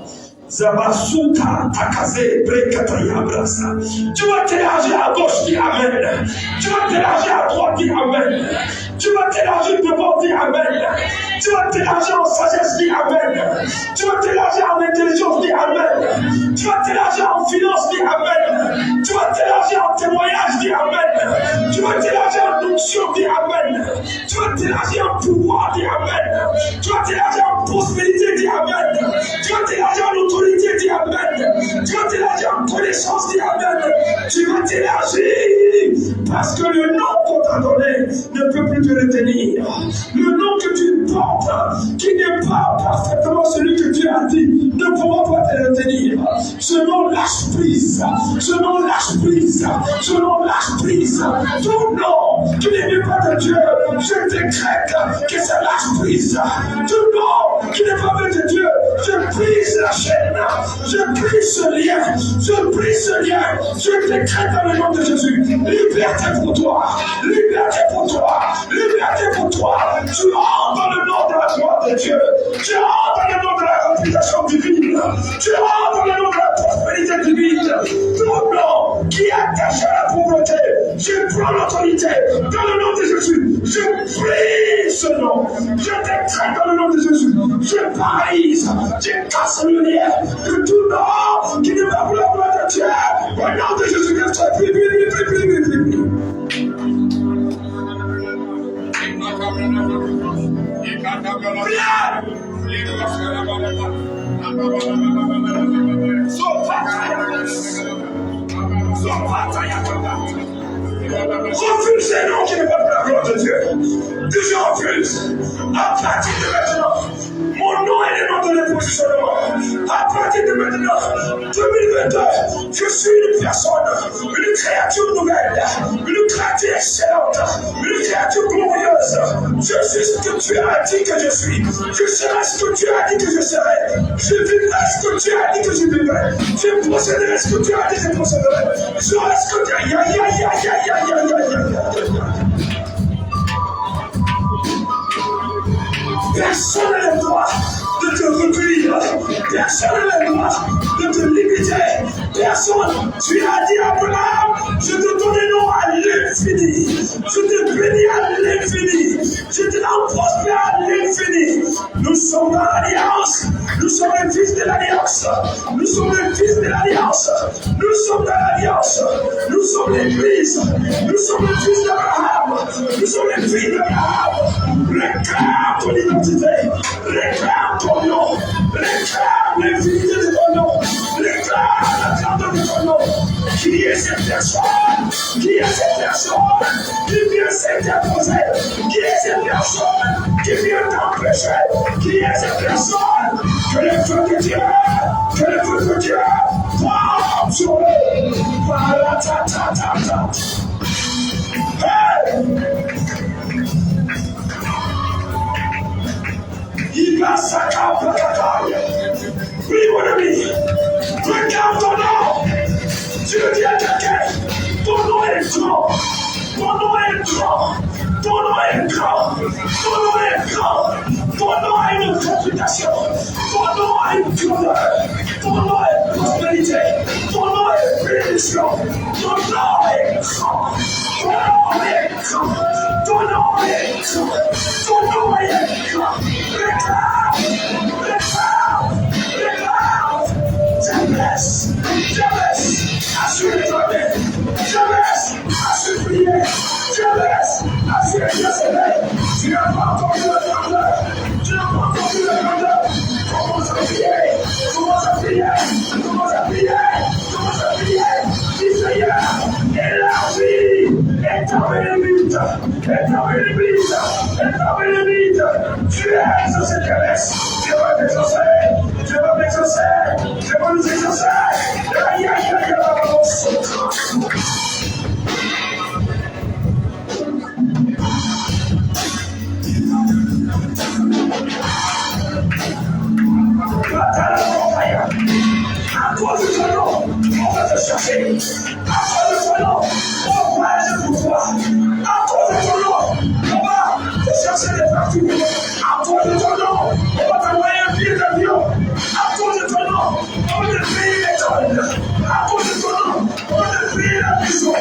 A: Zabasuka Takaze Brekataya Brasa. Tu vas t'élargir à gauche, dis Amen. Tu vas t'élargir à droite, dis Amen. Tu vas t'élargir devant, dis Amen. Tu vas t'élargir en sagesse, dis Amen. Tu vas t'élargir en intelligence, dis Amen. Tu vas t'élargir en finance, dis Amen. Tu vas t'élargir en témoignage, dis Amen. Tu vas t'élargir en onction, dis Amen. Tu vas t'élargir en pouvoir, dis Amen. Tu vas t'élargir en prospérité, dis Amen. Tu vas t'élargir en autorité, dis Amen. Tu vas t'élargir en connaissance, dis Amen. Tu vas t'élargir parce que le nom qu'on t'a t'a donné ne peut plus te retenir. Le nom que tu portes, qui n'est pas parfaitement celui que tu as dit, ne pourra pas te retenir. Ce nom lâche prise. Ce nom lâche prise. Ce nom lâche prise. Tout nom qui n'est pas de Dieu, je décrète que ça lâche prise. Tout nom qui n'est pas de Dieu, je brise la chaîne. Je brise ce lien. Je brise ce lien. Je décrète dans le nom de Jésus. Liberté pour toi. Liberté pour toi. Liberté pour toi. Tu entres dans le nom de la gloire de Dieu. Tu entres dans le nom de la réputation divine. Tu entres dans le nom de la prospérité divine. Tout nom qui est attaché à la pauvreté, je prends l'autorité dans le nom de Jésus. Je brise ce nom. Je décrète dans le nom de Jésus. Je paralyse. Je casse le lien de tout nom qui ne va plus la gloire de Dieu. Au nom de Jésus-Christ, refuse les noms qui ne veulent pas la gloire de Dieu. Je refuse. À partir de maintenant, mon nom est le nom de l'impositionnement. À partir de maintenant, 2022, je suis une personne, une créature nouvelle, une créature excellente, une créature glorieuse. Je suis ce que tu as dit que je suis. Je serai ce que tu as dit que je serai. Je vivrai ce que tu as dit que je vivrai. Je posséderai ce que tu as dit que je posséderai. Je serai ce que tu as dit. Personne n'a le droit de te recueillir. Personne n'a le droit de te limiter. Personne. Tu as dit à Abraham, je te donne un nom à l'infini. Je te bénis à l'infini. Je te rends prospère à l'infini. Nous sommes dans l'alliance. Nous sommes les fils de l'alliance. Nous sommes les fils de l'alliance. Nous sommes dans l'alliance. Nous sommes l'église. Nous sommes les fils d'Abraham. Nous sommes les fils d'Abraham. Réclame ton identité. Réclame ton nom. Réclame l'infinité de ton nom. Réclame la grandeur de ton nom. Qui est cette personne? Qui est cette personne? Qui vient s'interposer? Qui est cette personne? Qui vient t'empêcher? Qui est cette personne? Que le feu de Dieu, que le feu de Dieu tombe sur eux. Par la ta. Hey! Il va s'accapler. Oui, mon ami, regarde ton nom. Tu le dis à quelqu'un, ton nom est grand. Ton nom est grand. Ton nom est grand. Ton nom est grand. Ton nom a une réputation. Ton nom a une grandeur. Ton nom est prospérité. Ton nom est bénédiction. Ton nom est grand. Ton nom est grand. Ton nom est grand. Ton nom est grand. Regarde. Je laisse assurer toi-même. Je laisse assurer. Je laisse assurer le soleil. Tu n'as pas entendu le grandeur. Tu n'as pas entendu le grandeur. Commence à prier. Commence à prier. Commence à prier. Commence à prier. Dis Seigneur, élargis. Établis les limites. Établis les limites. Établis les limites. Tu es ce que je laisse. Je vais t'exaucer. Je vais m'exaucer. Je vais nous exaucer. Aïe, aïe, aïe, aïe, à cause de ton nom, on va te chercher. À cause de ton nom, on va aller pour toi. À cause de ton nom, on va te chercher de partout. À cause de ton nom, on va t'envoyer un billet d'avion. À cause de ton nom, on va te payer l'école. À cause de ton nom, on va te payer la maison.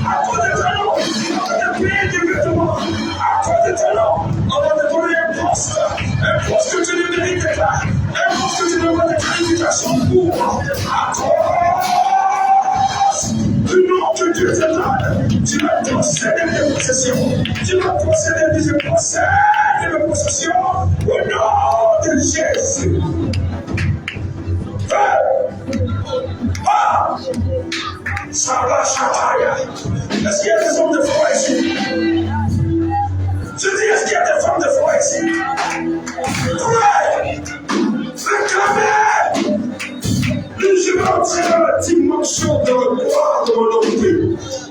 A: À cause de ton nom, on va te payer des vêtements. À cause de ton nom, on va te donner un poste que tu ne mérites pas. Un poste que tu ne vois de qualification pour. À cause du nom que Dieu te donne, tu vas posséder tes possessions. Tu vas posséder tes possessions. Mes possessions au nom de Jésus. Ça va, Shataya. Est-ce qu'il y a des hommes de foi ici? dimension de la gloire de mon nom.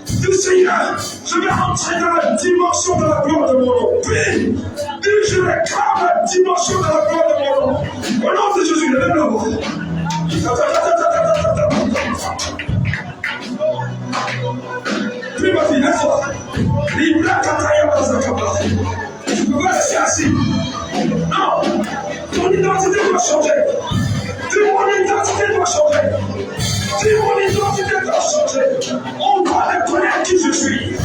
A: Dis Seigneur, je vais entrer dans la dimension de la gloire de mon nom. Dis, je réclame la dimension de la gloire de mon nom. Au nom de Jésus, lève la voix. Puis ma fille, lève-toi. Tu ne peux pas rester assis. Non, ton identité doit changer. Mon identité doit changer. Mon identité doit changer. On va reconnaître qui je suis.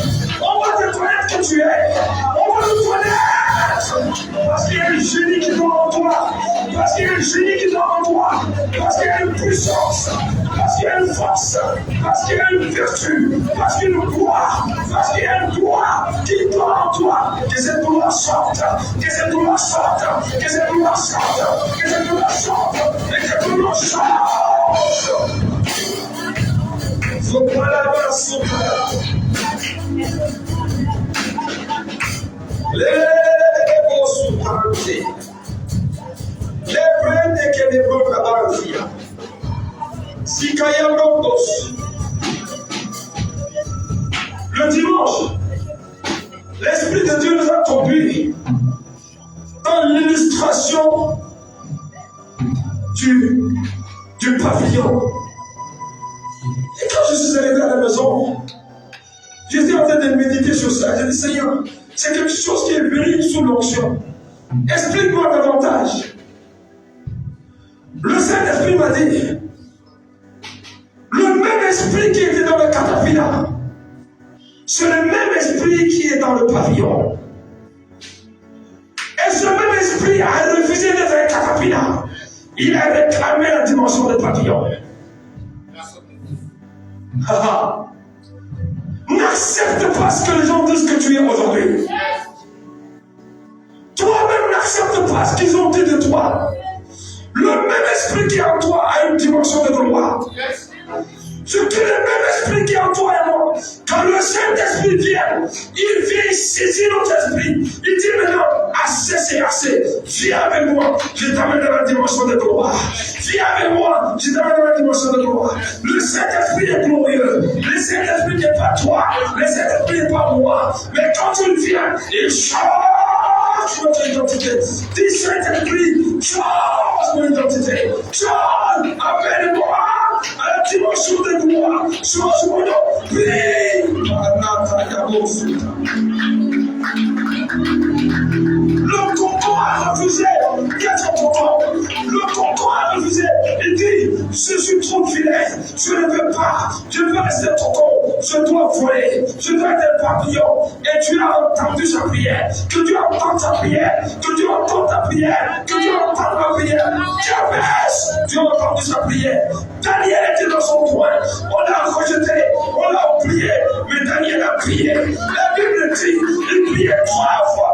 A: On va reconnaître qui tu es. On va te connaître. Parce qu'il y a un génie qui dort en toi. Parce qu'il y a un génie qui dort en toi. Parce qu'il y a une puissance. Parce qu'il y a une force. Parce qu'il y a une vertu. Parce qu'il y a une gloire. Parce qu'il y a une gloire qui dort en toi. Que cette gloire sorte. Que cette gloire sorte. Que cette gloire sorte. Que cette gloire sorte. Et que cette gloire sorte. Faut pas la voir son frère. Les prêtres que les bons avancent. Si le dimanche, l'Esprit de Dieu nous a conduits dans l'illustration du pavillon. Et quand je suis arrivé à la maison, j'étais en train de méditer sur ça. J'ai dit, Seigneur, c'est quelque chose qui est venu sous l'onction. Explique-moi davantage. Le Saint-Esprit m'a dit, le même esprit qui était dans le catapillar, c'est le même esprit qui est dans le pavillon. Et ce même esprit a refusé d'être un catapillar. Il a réclamé la dimension du pavillon. N'accepte pas ce que les gens disent que tu es aujourd'hui. Toi-même n'accepte pas ce qu'ils ont dit de toi. Le même esprit qui est en toi a une dimension de gloire. Ce qui est le même esprit qui est en toi et moi. Quand le Saint-Esprit vient, il vient saisir notre esprit. Il dit maintenant, assez c'est assez. Viens avec moi, je t'amène dans la dimension de gloire. Viens avec moi, je t'amène dans la dimension de gloire. Le Saint-Esprit est glorieux. Le Saint-Esprit n'est pas toi. Le Saint-Esprit n'est pas moi. Mais quand il vient, il change notre identité. Dis Saint-Esprit, change mon identité. Change, amène-moi à la dimension de gloire. Change mon nom. Le tonton a refusé d'être tonton. Le tonton a refusé. Il dit, je suis trop filet. Je ne veux pas. Je veux rester tonton. Je dois voler. Je dois être un papillon. Et tu as entendu sa prière. Que Dieu entende sa prière. Que Dieu entende ta prière. Que Dieu entende ma prière. Dieu a entendu sa prière. Daniel était dans son coin. On l'a rejeté. On l'a oublié. Mais Daniel a prié. La Bible dit, il priait 3 fois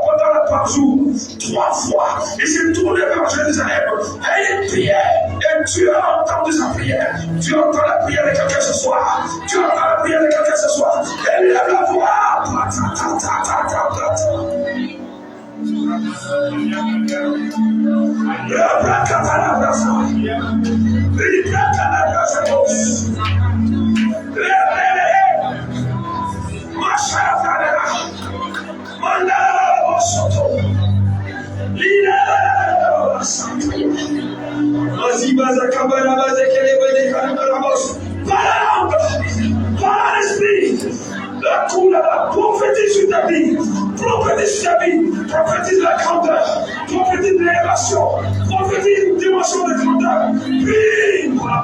A: par jour. 3 fois. Il s'est tourné vers Jérusalem. Et il priait. Et Dieu a entendu sa prière. Dieu entend la prière de quelqu'un ce soir. Dieu entend la prière de quelqu'un ce soir. Et il lève la voix. Par l'esprit, la couleur, prophétise sur ta vie, prophétise sur ta vie, prophétise la grandeur, prophétise l'élévation, prophétise une dimension de grandeur. Puis, par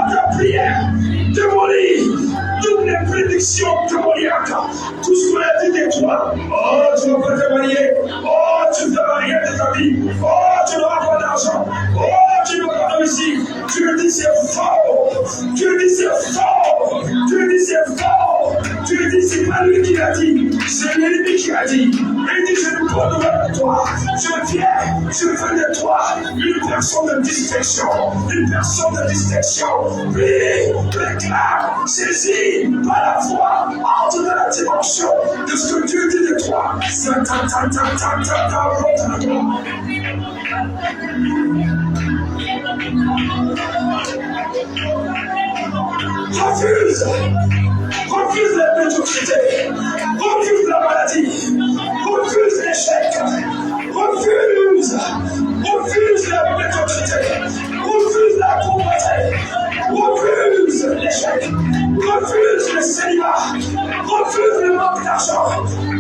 A: ta prière, démolis toutes les prédictions démoniaques, tout ce qu'on a dit de toi. Oh, tu ne vas pas te marier. Oh, tu ne vas rien de ta vie. Oh, tu n'auras pas d'argent. Oh, tu n'auras pas réussi. Tu dis c'est faux. Tu dis c'est faux. Tu dis c'est faux. Tu dis c'est pas lui qui l'a dit. C'est l'ennemi qui l'a dit. Il dit j'ai une bonne nouvelle de toi. Je fais de toi une personne de distinction. Une personne de distinction. Puis, réclame, saisis par la foi, entre dans la dimension de ce que Dieu dit de toi. Refuse. Refuse la médiocrité. Refuse la maladie. Refuse l'échec. Refuse. Refuse la médiocrité. Refuse la pauvreté. Refuse l'échec. Refuse le célibat. Refuse le manque d'argent.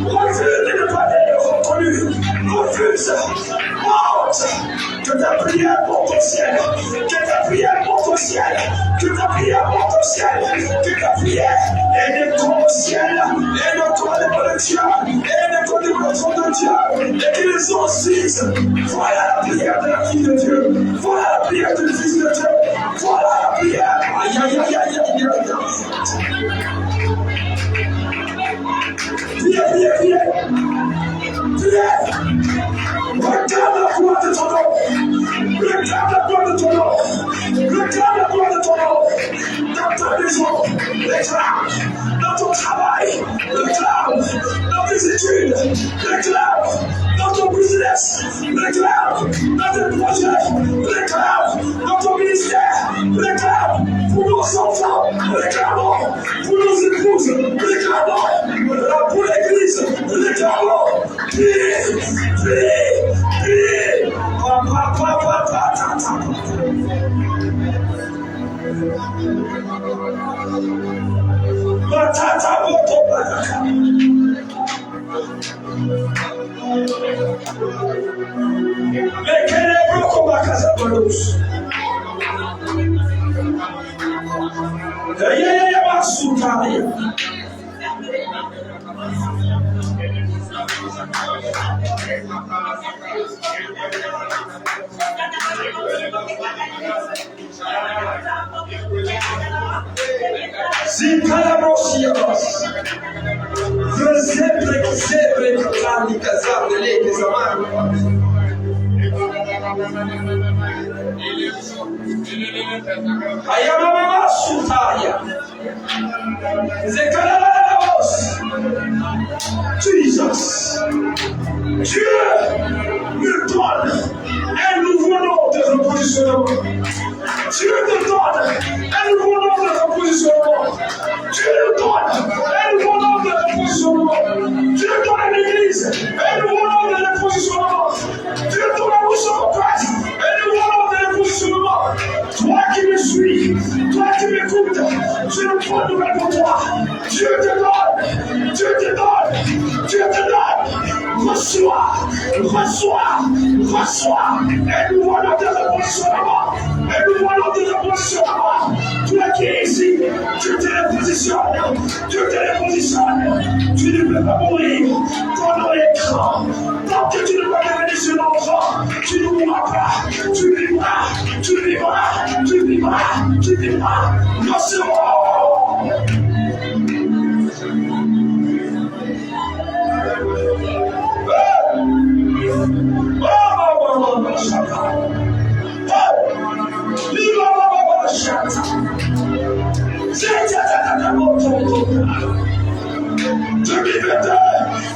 A: Refuse de ne pas être reconnu. Refuse. Monte. Que ta prière monte au ciel. Que ta prière monte au ciel. Que ta prière monte au ciel. Que ta prière est des corps au ciel. Et le corps de Dieu. Et le corps de Dieu. Et qu'ils les ensuite. Voilà la prière de la fille de Dieu. Voilà la prière du fils de Dieu. Voilà la prière. Aïe, aïe, aïe, aïe, aïe, aïe. Priez, priez, priez. Priez. Regarde la gloire de ton nom. Regarde la gloire de ton nom. Regarde la gloire de ton nom. Dans ta maison, réclame. Dans ton travail, réclame. Dans tes études, réclame. Dans ton business, réclame. Dans tes projets, réclame. Dans ton ministère, réclame. Pour nos enfants, réclamons. Pour nos épouses, réclamons. Pour l'église, réclamons. Priez, priez, priez. Papa, papa, papa, Matata moto baraka. Mekele broko bakaza balus. Ya masutari. Zikalamoshiyabas. Zebre kazali kazali leke zamani. Ayamama sutaya. Zekalamos. Jesus. Dieu me donne un nouveau nom de repositionnement. Dieu te donne un nouveau nom de repositionnement. Dieu te donne un nouveau nom de repositionnement. Dieu donne à l'église un nouveau nom de repositionnement. Dieu donne à nous sur place un nouveau nom de repositionnement. Toi qui me suis, toi qui m'écoutes, je ne prends de nouvelle pour toi. Dieu te donne, Dieu te donne, Dieu te donne. Reçois, reçois, reçois un nouveau nom de repositionnement. Un nouveau nom de repositionnement. Toi qui es ici, Dieu te repositionne. Dieu te repositionne. Tu ne peux pas mourir pendant l'écran. Tant que tu ne vas pas devenir sur l'enfant, tu ne mourras pas. Tu vivras, tu vivras, tu vivras, tu vivras. Recevons.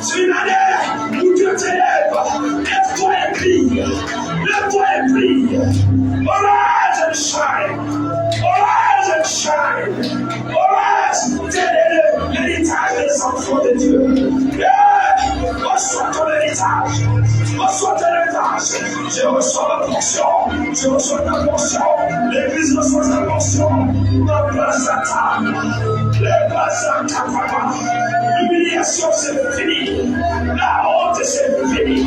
A: C'est une année où Dieu t'élève. Lève-toi et brille. Lève-toi et brille. Arise and shine. Arise and shine. Arise. Tel est l'héritage des enfants de Dieu. Reçois ton héritage. Reçois ton héritage. Je reçois ma portion. Je reçois ta portion. L'église reçoit sa portion. Ma place à table. Les places à papa. L'humiliation c'est fini. La honte c'est fini.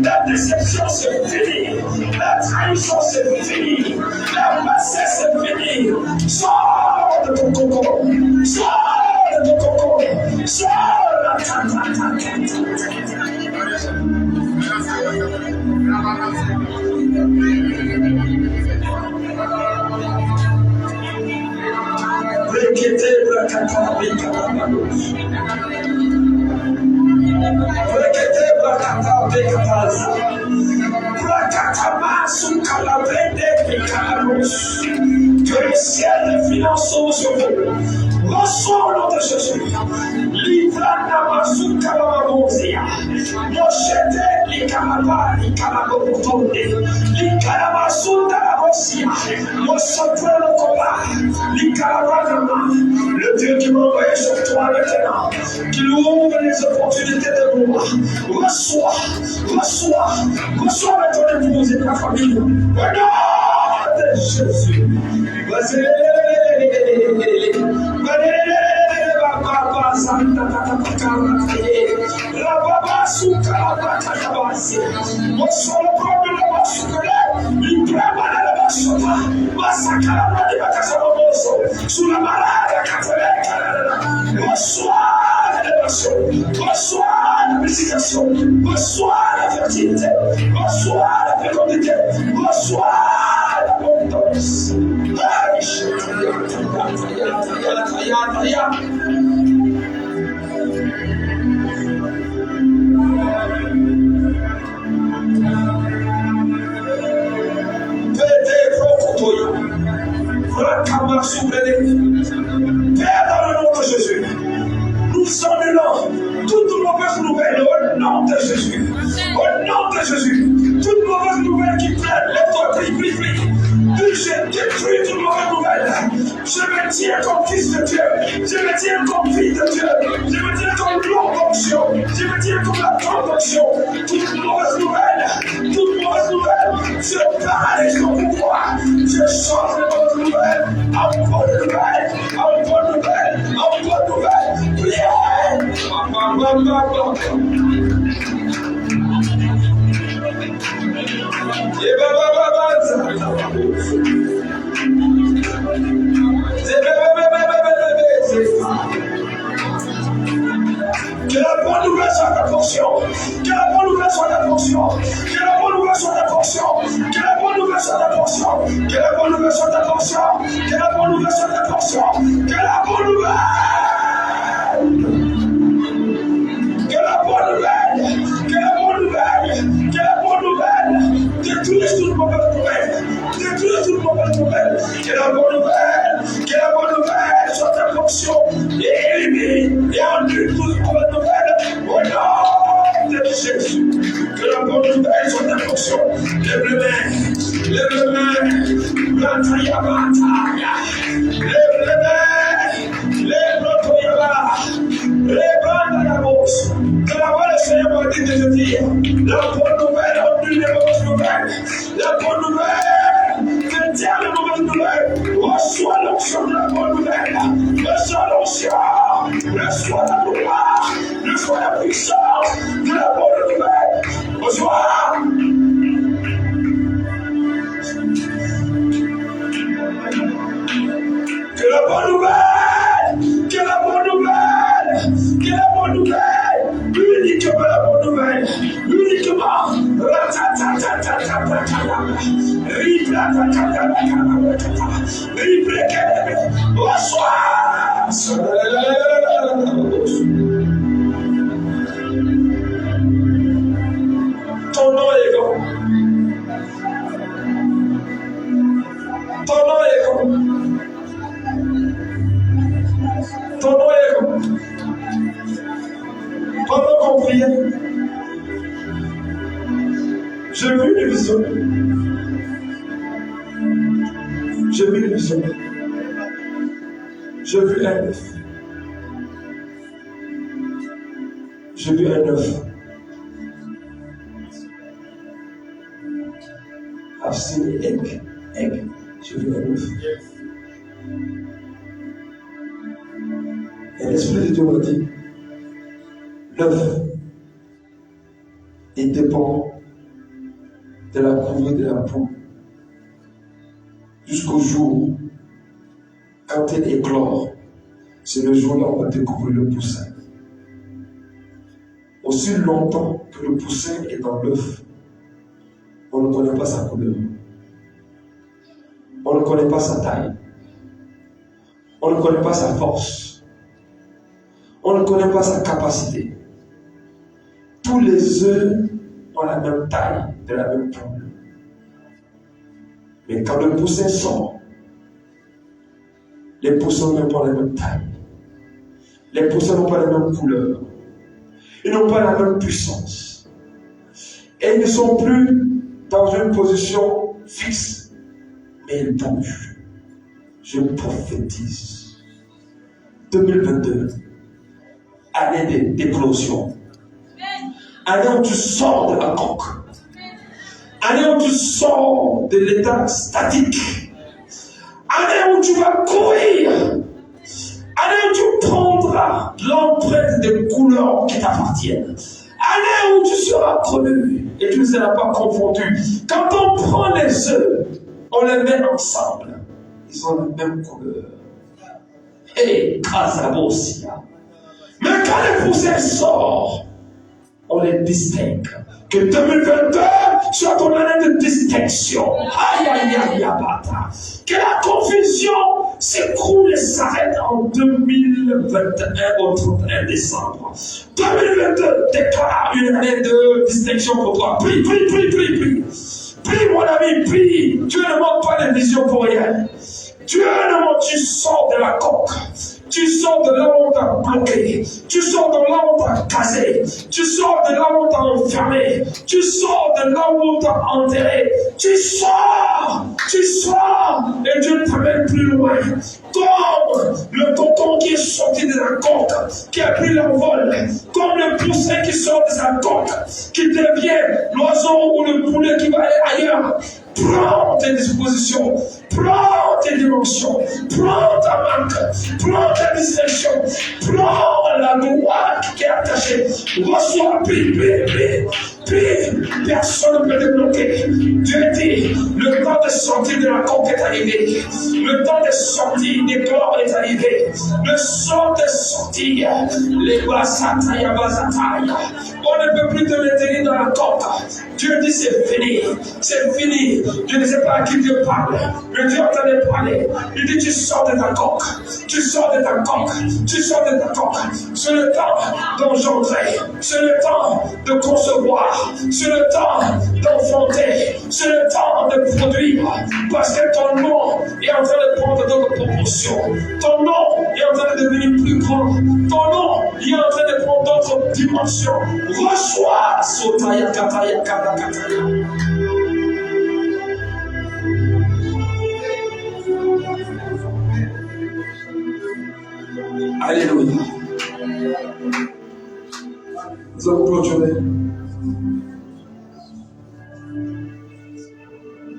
A: La déception c'est fini. La trahison c'est fini. La bassesse c'est fini. Sors de ton coco. Sors de ton coco. Sors de la Rekete brakata bekatabalos. Rekete brakata bekataza. Brakata masu kalabende bekatabalos. Que le ciel finance sur vous. Reçois au nom de Jésus. Livrana Masuka Mamamozia. Moshete Likamaba, Likamabotonde. Likamasunda Labosia. Mosotra Lokoba. Likamabanama. Le Dieu qui m'a envoyé sur toi maintenant, qui nous ouvre les opportunités de gloire. Reçois avec ton épouse et ta famille. Au nom de Jésus. Reçois la visitation, reçois la fertilité, reçois la fécondité, reçois l'abondance. Père, dans le nom de Jésus, nous annulons toute mauvaise nouvelle au nom de Jésus. Au nom de Jésus, toute mauvaise nouvelle qui traîne, lève-toi, prie. Je détruis toute mauvaise nouvelle. Je me tiens comme fils de Dieu. Je me tiens comme fille de Dieu. Je me tiens comme l'homme d'onction. Je me tiens comme la femme d'onction. Toute mauvaise nouvelle, je parle et je pouvoir. Je change les mauvaises nouvelles en bonne nouvelle, en bonne nouvelle, en bonne nouvelle. Prière. Que la bonne nouvelle soit ta portion. Que la bonne nouvelle soit ta portion. Que la bonne nouvelle soit ta portion. Que la bonne nouvelle soit ta portion. Que la bonne nouvelle soit ta portion. Que la bonne nouvelle soit ta portion. Que la bonne nouvelle. Que la bonne nouvelle. Que la bonne nouvelle. Que la bonne nouvelle. Détruis toute mauvaise nouvelle. Détruis toute mauvaise nouvelle. Que la bonne nouvelle. Que la bonne nouvelle soit ta portion. Et élimine et annule toute mauvaise nouvelle. Au nom de Jésus. Que la bonne nouvelle soit ta portion. Lève le main. Lève le main. Bataya. Lève le main. Lève le toyaba. Lève la bourse. Que la voix du Seigneur m'a dit de te dire. La bonne nouvelle annule les mauvaises nouvelles. La bonne nouvelle détient les mauvaises nouvelles. Reçois l'onction de la bonne nouvelle. Reçois l'onction. Reçois la gloire. Reçois la puissance de la bonne nouvelle. Reçois. Que la bonne nouvelle, que la bonne nouvelle, que la bonne nouvelle, uniquement la bonne nouvelle, uniquement. Ton nom est grand. Ton nom est grand. Ton nom est grand. Pendant qu'on priait, j'ai vu une vision. J'ai vu une vision. J'ai vu un œuf. J'ai vu un œuf. I've seen an egg. J'ai vu un œuf. Et l'Esprit de Dieu m'a dit, l'œuf, il dépend de la couvée de la poule jusqu'au jour, quand elle éclore, c'est le jour-là où on va découvrir le poussin. Aussi longtemps que le poussin est dans l'œuf, on ne connaît pas sa couleur. On ne connaît pas sa taille. On ne connaît pas sa force. On ne connaît pas sa capacité. Tous les œufs ont la même taille, de la même poule. Mais quand le poussin sort, les poussins n'ont pas la même taille. Les poussins n'ont pas la même couleur. Ils n'ont pas la même puissance. Et ils ne sont plus dans une position fixe, mais ils bougent. Je prophétise. 2022, année d'éclosion. Année où tu sors de la coque. Année où tu sors de l'état statique. Année où tu vas courir. Année où tu prendras l'empreinte des couleurs qui t'appartiennent. Année où tu seras connu et tu ne seras pas confondu. Quand on prend les œufs, on les met ensemble. Ils ont la même couleur. Et Kazabosia. Mais quand les poussins sortent, on les distingue. Que 2022 soit ton année de distinction. Aïe, aïe, aïe, aïe, que la confusion s'écroule et s'arrête en 2021 au 31 décembre. 2022 déclare une année de distinction pour toi. Prie, prie, prie, prie, prie. Prie, mon ami, prie. Dieu ne manque pas de vision pour rien. Dieu ne manque, tu sors de la coque. Tu sors de là où on t'a bloqué. Tu sors de là où on t'a casé. Tu sors de là où on t'a enfermé. Tu sors de là où on t'a enterré. Tu sors. Et Dieu t'amène plus loin. Comme le coton qui est sorti de la coque, qui a pris l'envol. Comme le poussin qui sort de sa coque, qui devient l'oiseau ou le poulet qui va aller ailleurs. Prends tes dispositions, prends tes dimensions, prends ta marque, prends ta distinction, prends la droite qui est attachée. Reçois, prie. Personne ne peut te bloquer. Dieu dit, le temps de sortir de la coque est arrivé. Le temps de sortir des corps est arrivé. Le sort de sortir, les basataya. On ne peut plus te maintenir dans la coque. Dieu dit c'est fini. C'est fini. Je ne sais pas à qui Dieu parle. Mais Dieu entendait parler. Il dit tu sors de ta coque. Tu sors de ta coque. Tu sors de ta coque. C'est le temps d'engendrer. C'est le temps de concevoir. C'est le temps d'enfanter. C'est le temps de produire. Parce que ton nom est en train de prendre d'autres proportions. Ton nom est en train de devenir plus grand. Ton nom est en train de prendre d'autres dimensions. Reçois Sotaya Kataya Kataya. Alléluia. Nous allons clôturer.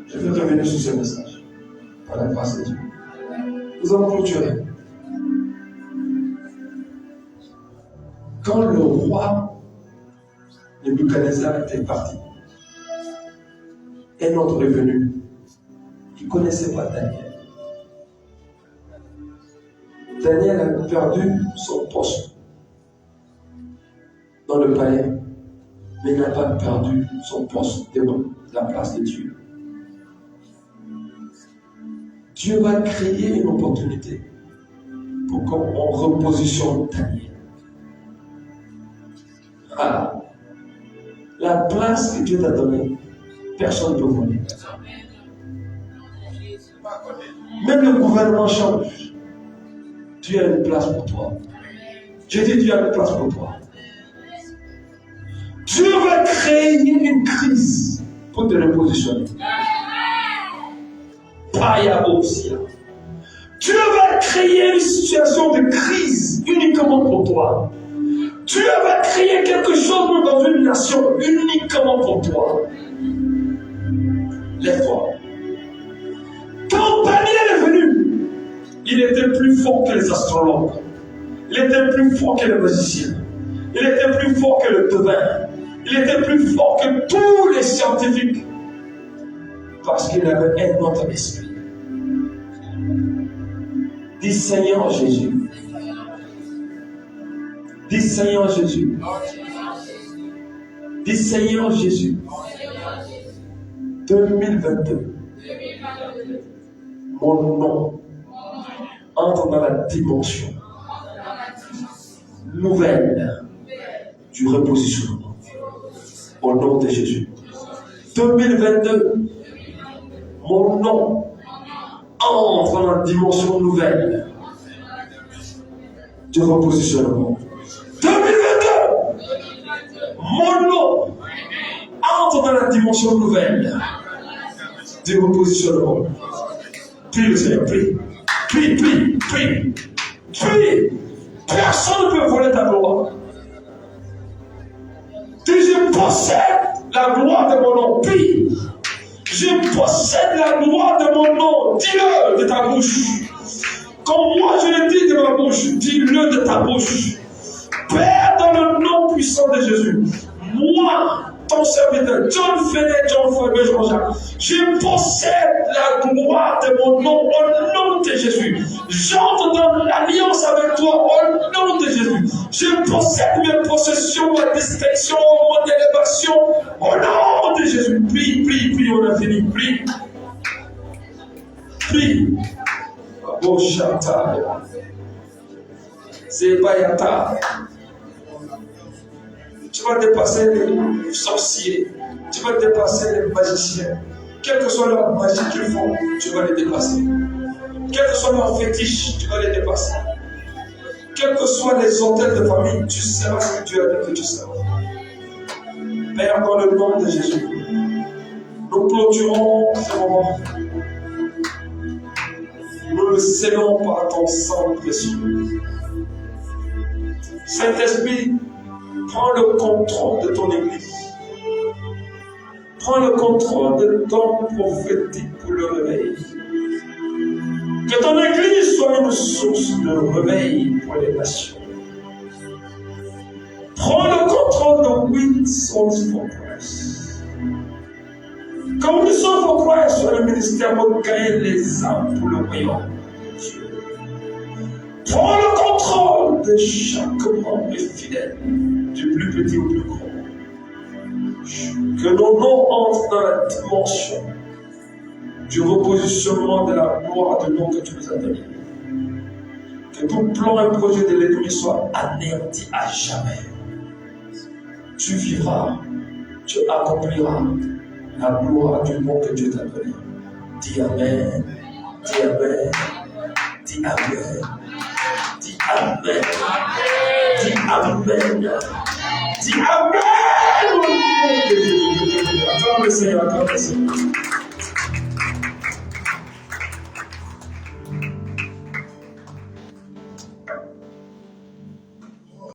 A: Je vais revenir sur ce message par la grâce de Dieu. Nous allons clôturer. Quand le roi Nebuchadnezzar était parti, un autre est venu. Il ne connaissait pas Daniel. Daniel a perdu son poste dans le palais, mais il n'a pas perdu son poste devant la place de Dieu. Dieu va créer une opportunité pour qu'on repositionne Daniel. Ah, la place que Dieu t'a donnée, personne ne peut voler. Même le gouvernement change. Dieu a une place pour toi. J'ai dit Dieu a une place pour toi. Dieu va créer une crise pour te repositionner. Dieu va créer une situation de crise uniquement pour toi. Dieu va créer quelque chose dans une nation uniquement pour toi. Lève-toi. Quand Daniel est venu, il était plus fort que les astrologues. Il était plus fort que les magiciens. Il était plus fort que le devin. Il était plus fort que tous les scientifiques. Parce qu'il avait un autre esprit. Dis Seigneur Jésus. Dis Seigneur Jésus. Dis Seigneur Jésus. 2022. Mon nom entre dans la dimension nouvelle du repositionnement. Au nom de Jésus. 2022. Mon nom entre dans la dimension nouvelle du repositionnement. 2022, mon nom entre dans la dimension nouvelle du repositionnement. Prie le Seigneur, prie. Prie, prie, prie. Prie. Personne ne peut voler ta gloire. Tu dis, je possède la gloire de mon nom. Prie. Je possède la gloire de mon nom. Dis-le de ta bouche. Comme moi je le dis de ma bouche, dis-le de ta bouche. Père, dans le nom puissant de Jésus, moi, ton serviteur, John Fenet, John Fabien, Jean-Jacques, je possède la gloire de mon nom au nom de Jésus. J'entre dans l'alliance avec toi au nom de Jésus. Je possède mes possessions, ma distinction, mon élévation au nom de Jésus. Prie, prie, prie, on a fini. Prie. Prie. Boshata. Zebayata. Tu vas dépasser les sorciers, tu vas dépasser les magiciens. Quelle que soit leur magie qu'ils font, tu vas les dépasser. Quel que soit leur fétiche, tu vas les dépasser. Quels que soient les hôtels de famille, tu seras ce que tu as dit que tu seras. Père, dans le nom de Jésus, nous clôturons ce moment. Nous le scellons par ton sang précieux. Saint-Esprit, prends le contrôle de ton Église. Prends le contrôle de ton prophétique pour le réveil. Que ton Église soit une source de réveil pour les nations. Prends le contrôle de Win Souls for Christ. Que Win Souls for Christ soit le ministère pour gagner les âmes pour le royaume. Prends le contrôle de chaque membre fidèle, du plus petit au plus grand. Que nos noms entrent dans la dimension du repositionnement de la gloire de nom que tu nous as donné. Que tout plan et projet de l'ennemi soit anéanti à jamais. Tu vivras, tu accompliras la gloire du nom que Dieu t'a donné. Dis Amen, dis Amen, dis Amen. Dis Amen. Dis Amen. Dis Amen. Acclame le Seigneur, acclame le Seigneur.